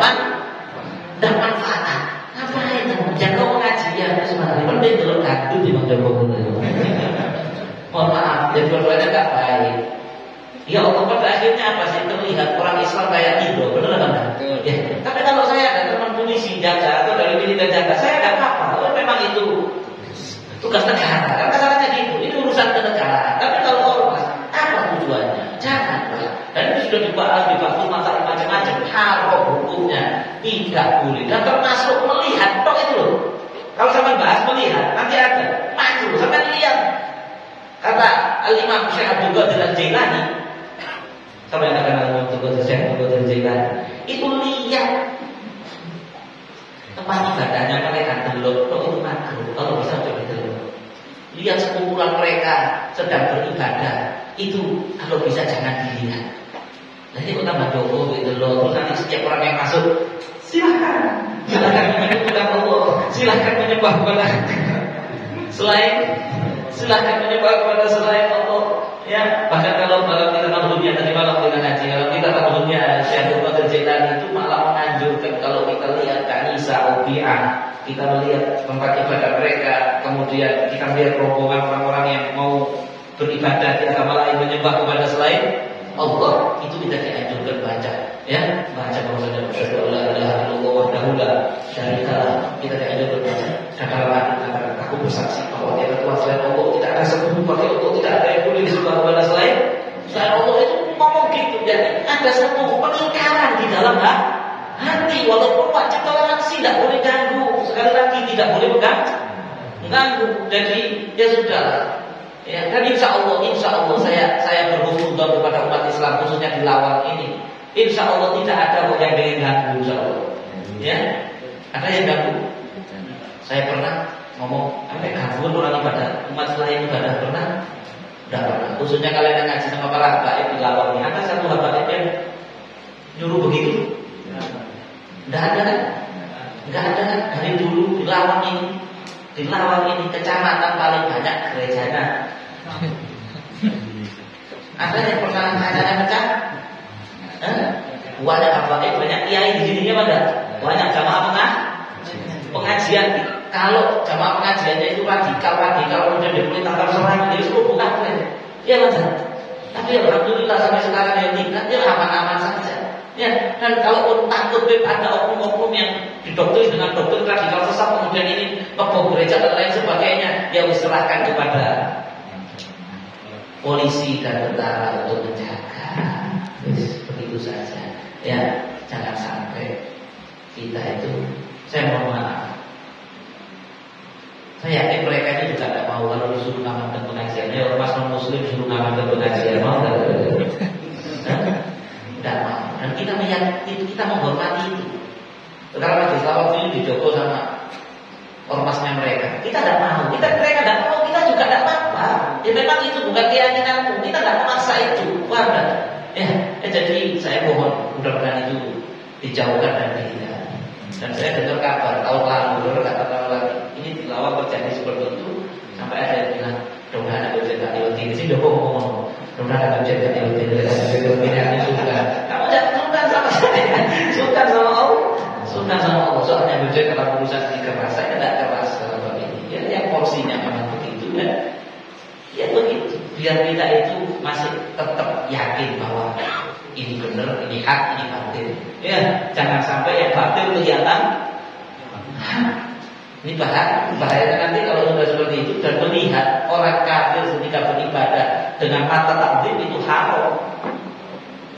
manfaat. Ngapain? Jangan pengajian sebenarnya penting kalau kadu di Bang Joko. Mohon maaf, jadi berdoanya nggak baik. Ya Allah, pada akhirnya apa sih, terlihat orang Islam kayak gitu, benar kan? Ya. Tapi kalau saya ada teman polisi jaga atau dari militer jaga, saya nggak apa-apa. Kalau memang itu tugas negara, kan masalahnya gitu. Ini urusan kenegaraan. Tapi kalau ormas, apa tujuannya? Jangan. Dan itu sudah dibahas di bab masalah macam-macam. Haram hukumnya tidak boleh. Dan termasuk melihat, toh itu loh. Kalau sampai bahas melihat, nanti ada maju sampai lihat. Kata Al-Imam Syekh Abdul Qadir Al-Jailani, sama yang akan Syekh Abdul Qadir Al-Jailani, itu lihat tempat ibadahnya mereka delok, itu makruh. Kalau bisa coba delok. Lihat sekumpulan mereka sedang beribadah, itu kalau bisa jangan dilihat. Nanti kok tambah dogo gitu loh. Terus nanti setiap orang yang masuk, silakan menyembah Allah, silakan menyembah kepada silakan menyembah kepada selain Allah. Ya, bahkan kalau kita tahunya tadi malam dengan ngaji, kalau kita tahunya Syekh Abdul Qadir Jailani itu malah menganjurkan kalau kita lihat kanisa Ubi'ah, kita melihat tempat ibadah mereka, kemudian kita melihat rombongan orang-orang yang mau beribadah di agama lain menyembah kepada selain Allah, itu kita dianjurkan baca, ya, baca bahwasanya asyhadu an la ilaha illallah wahdahu la syarika lah. Kita dianjurkan baca. Katakanlah aku bersaksi bahwa tiada Tuhan selain Allah, tidak ada sekutu bagi Allah, tidak ada yang boleh disembah kepada selain Allah. Itu ngomong gitu, jadi ada satu pengingkaran di dalam hati, walaupun wajib toleransi, tidak boleh ganggu. Sekali lagi tidak boleh mengganggu. Jadi ya sudah. Ya, dan insya Allah saya berhubungan kepada umat Islam khususnya di Lawang ini. Insya Allah tidak ada yang ingin ganggu, insya Allah. Ya, ada yang ganggu. Saya pernah ngomong, gangguan orang ibadah umat lain ibadah pernah? Tidak pernah. Khususnya kalian yang ngaji sama para habaib di Lawang ini, ada satu habaib yang nyuruh begitu? Tidak ada kan? Tidak ada kan? Dari dulu di Lawang ini. Di Lawang ini kecamatan paling banyak gerejanya. Ada yang pernah acaranya pecah? Banyak habaib, banyak kiai di sininya pada banyak jamaah pengajian. Kalau jamaah pengajiannya itu radikal kemudian dia boleh tangkap serang, jadi suruh bukan keren. Iya mas. Tapi alhamdulillah sampai sekarang yang tingkat dia aman-aman saja. Ya, dan kalaupun takut ada oknum-oknum yang didoktrin dengan doktrin radikal sesat kemudian ini ngebom gereja dan lain sebagainya, ya serahkan kepada polisi dan tentara untuk menjaga. Begitu saja. Ya, jangan sampai kita itu, saya mohon maaf. Saya yakin mereka ini juga tidak mau kalau disuruh ngamalkan pengajian. Ya, ormas non muslim disuruh ngamalkan pengajian, mau tidak mau. Dan kita meyakini, kita menghormati itu. Sekarang Majelis Lawang ini dijogo sama ormasnya mereka. Kita tidak mau. Mereka tidak mau, kita juga tidak apa-apa. Ya memang itu bukan keyakinanmu. Kita tidak memaksa itu. Paham? Ya, jadi saya mohon mudah-mudahan itu dijauhkan dan dihindari. Dan saya dengar kabar tahun lalu, tahun lagi ini di Lawang terjadi seperti itu. Sampai ada yang bilang, dongana ada bercerita di Lawang. Sini dong ngomong. Dongana ada bercerita di Lawang. Ini suka. Kamu jangan suka sama saya. Suka sama Allah. Suka sama Allah. Soalnya bercerita kalau urusan di keras, saya tidak keras kalau ini. Ya, yang porsinya memang begitu kan. Ya begitu. Biar kita itu masih tetap yakin bahwa ini benar, ini hak, ini batil. Ya, jangan sampai yang batil kelihatan. Ini bahaya nanti kalau sudah seperti itu dan melihat orang kafir ketika beribadah dengan mata takzim itu haram.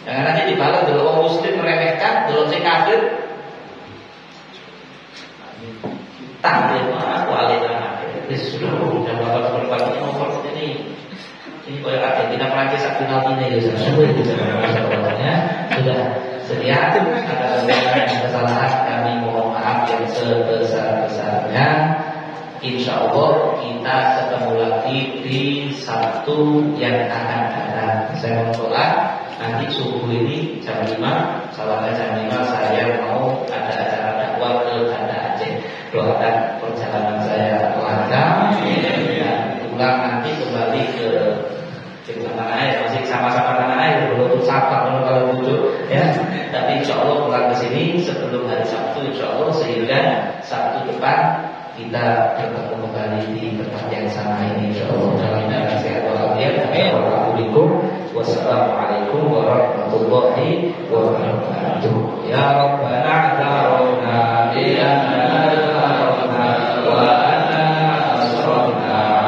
Jangan nanti dibalas kalau orang muslim meremehkan, kalau si kafir takzim aku alihkan. Ini sudah bapak ini nomor ini koyak Argentina Prancis final ini ya sudah sedia. Ada kesalahan kami mohon maaf yang sebesar-besarnya. Insya Allah kita ketemu lagi di Sabtu yang akan datang. Saya mau doa nanti subuh ini jam 5, salat jam 5 saya mau ada acara dakwah ke Banda Aceh. Doakan perjalanan saya pulang nanti kembali ke tanah air, masih sama-sama tanah air, belum sapa kalau butuh ya. Tapi insya Allah pulang ke sini sebelum hari Sabtu insya Allah, sehingga Sabtu depan kita bertemu kembali di tempat yang sama ini insya Allah. Dalam keadaan sehat walafiat. Wassalamualaikum warahmatullahi wabarakatuh. Ya Rabbana ta'awna bi anna ta'awna wa anna asrafna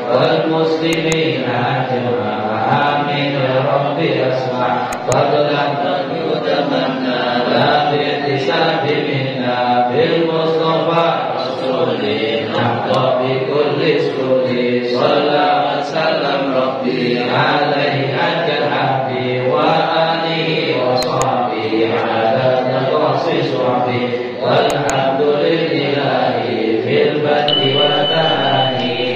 والمسلمين أجمعين آمين يا رب اسمع فضلا يتمنى لا باحتساب منا بالمصطفى رسولي نحظى بكل سرور صلى وسلم ربي عليه أجل حبي وآله وصحبه على تخصيص ربي والحمد لله في البدء والتالي.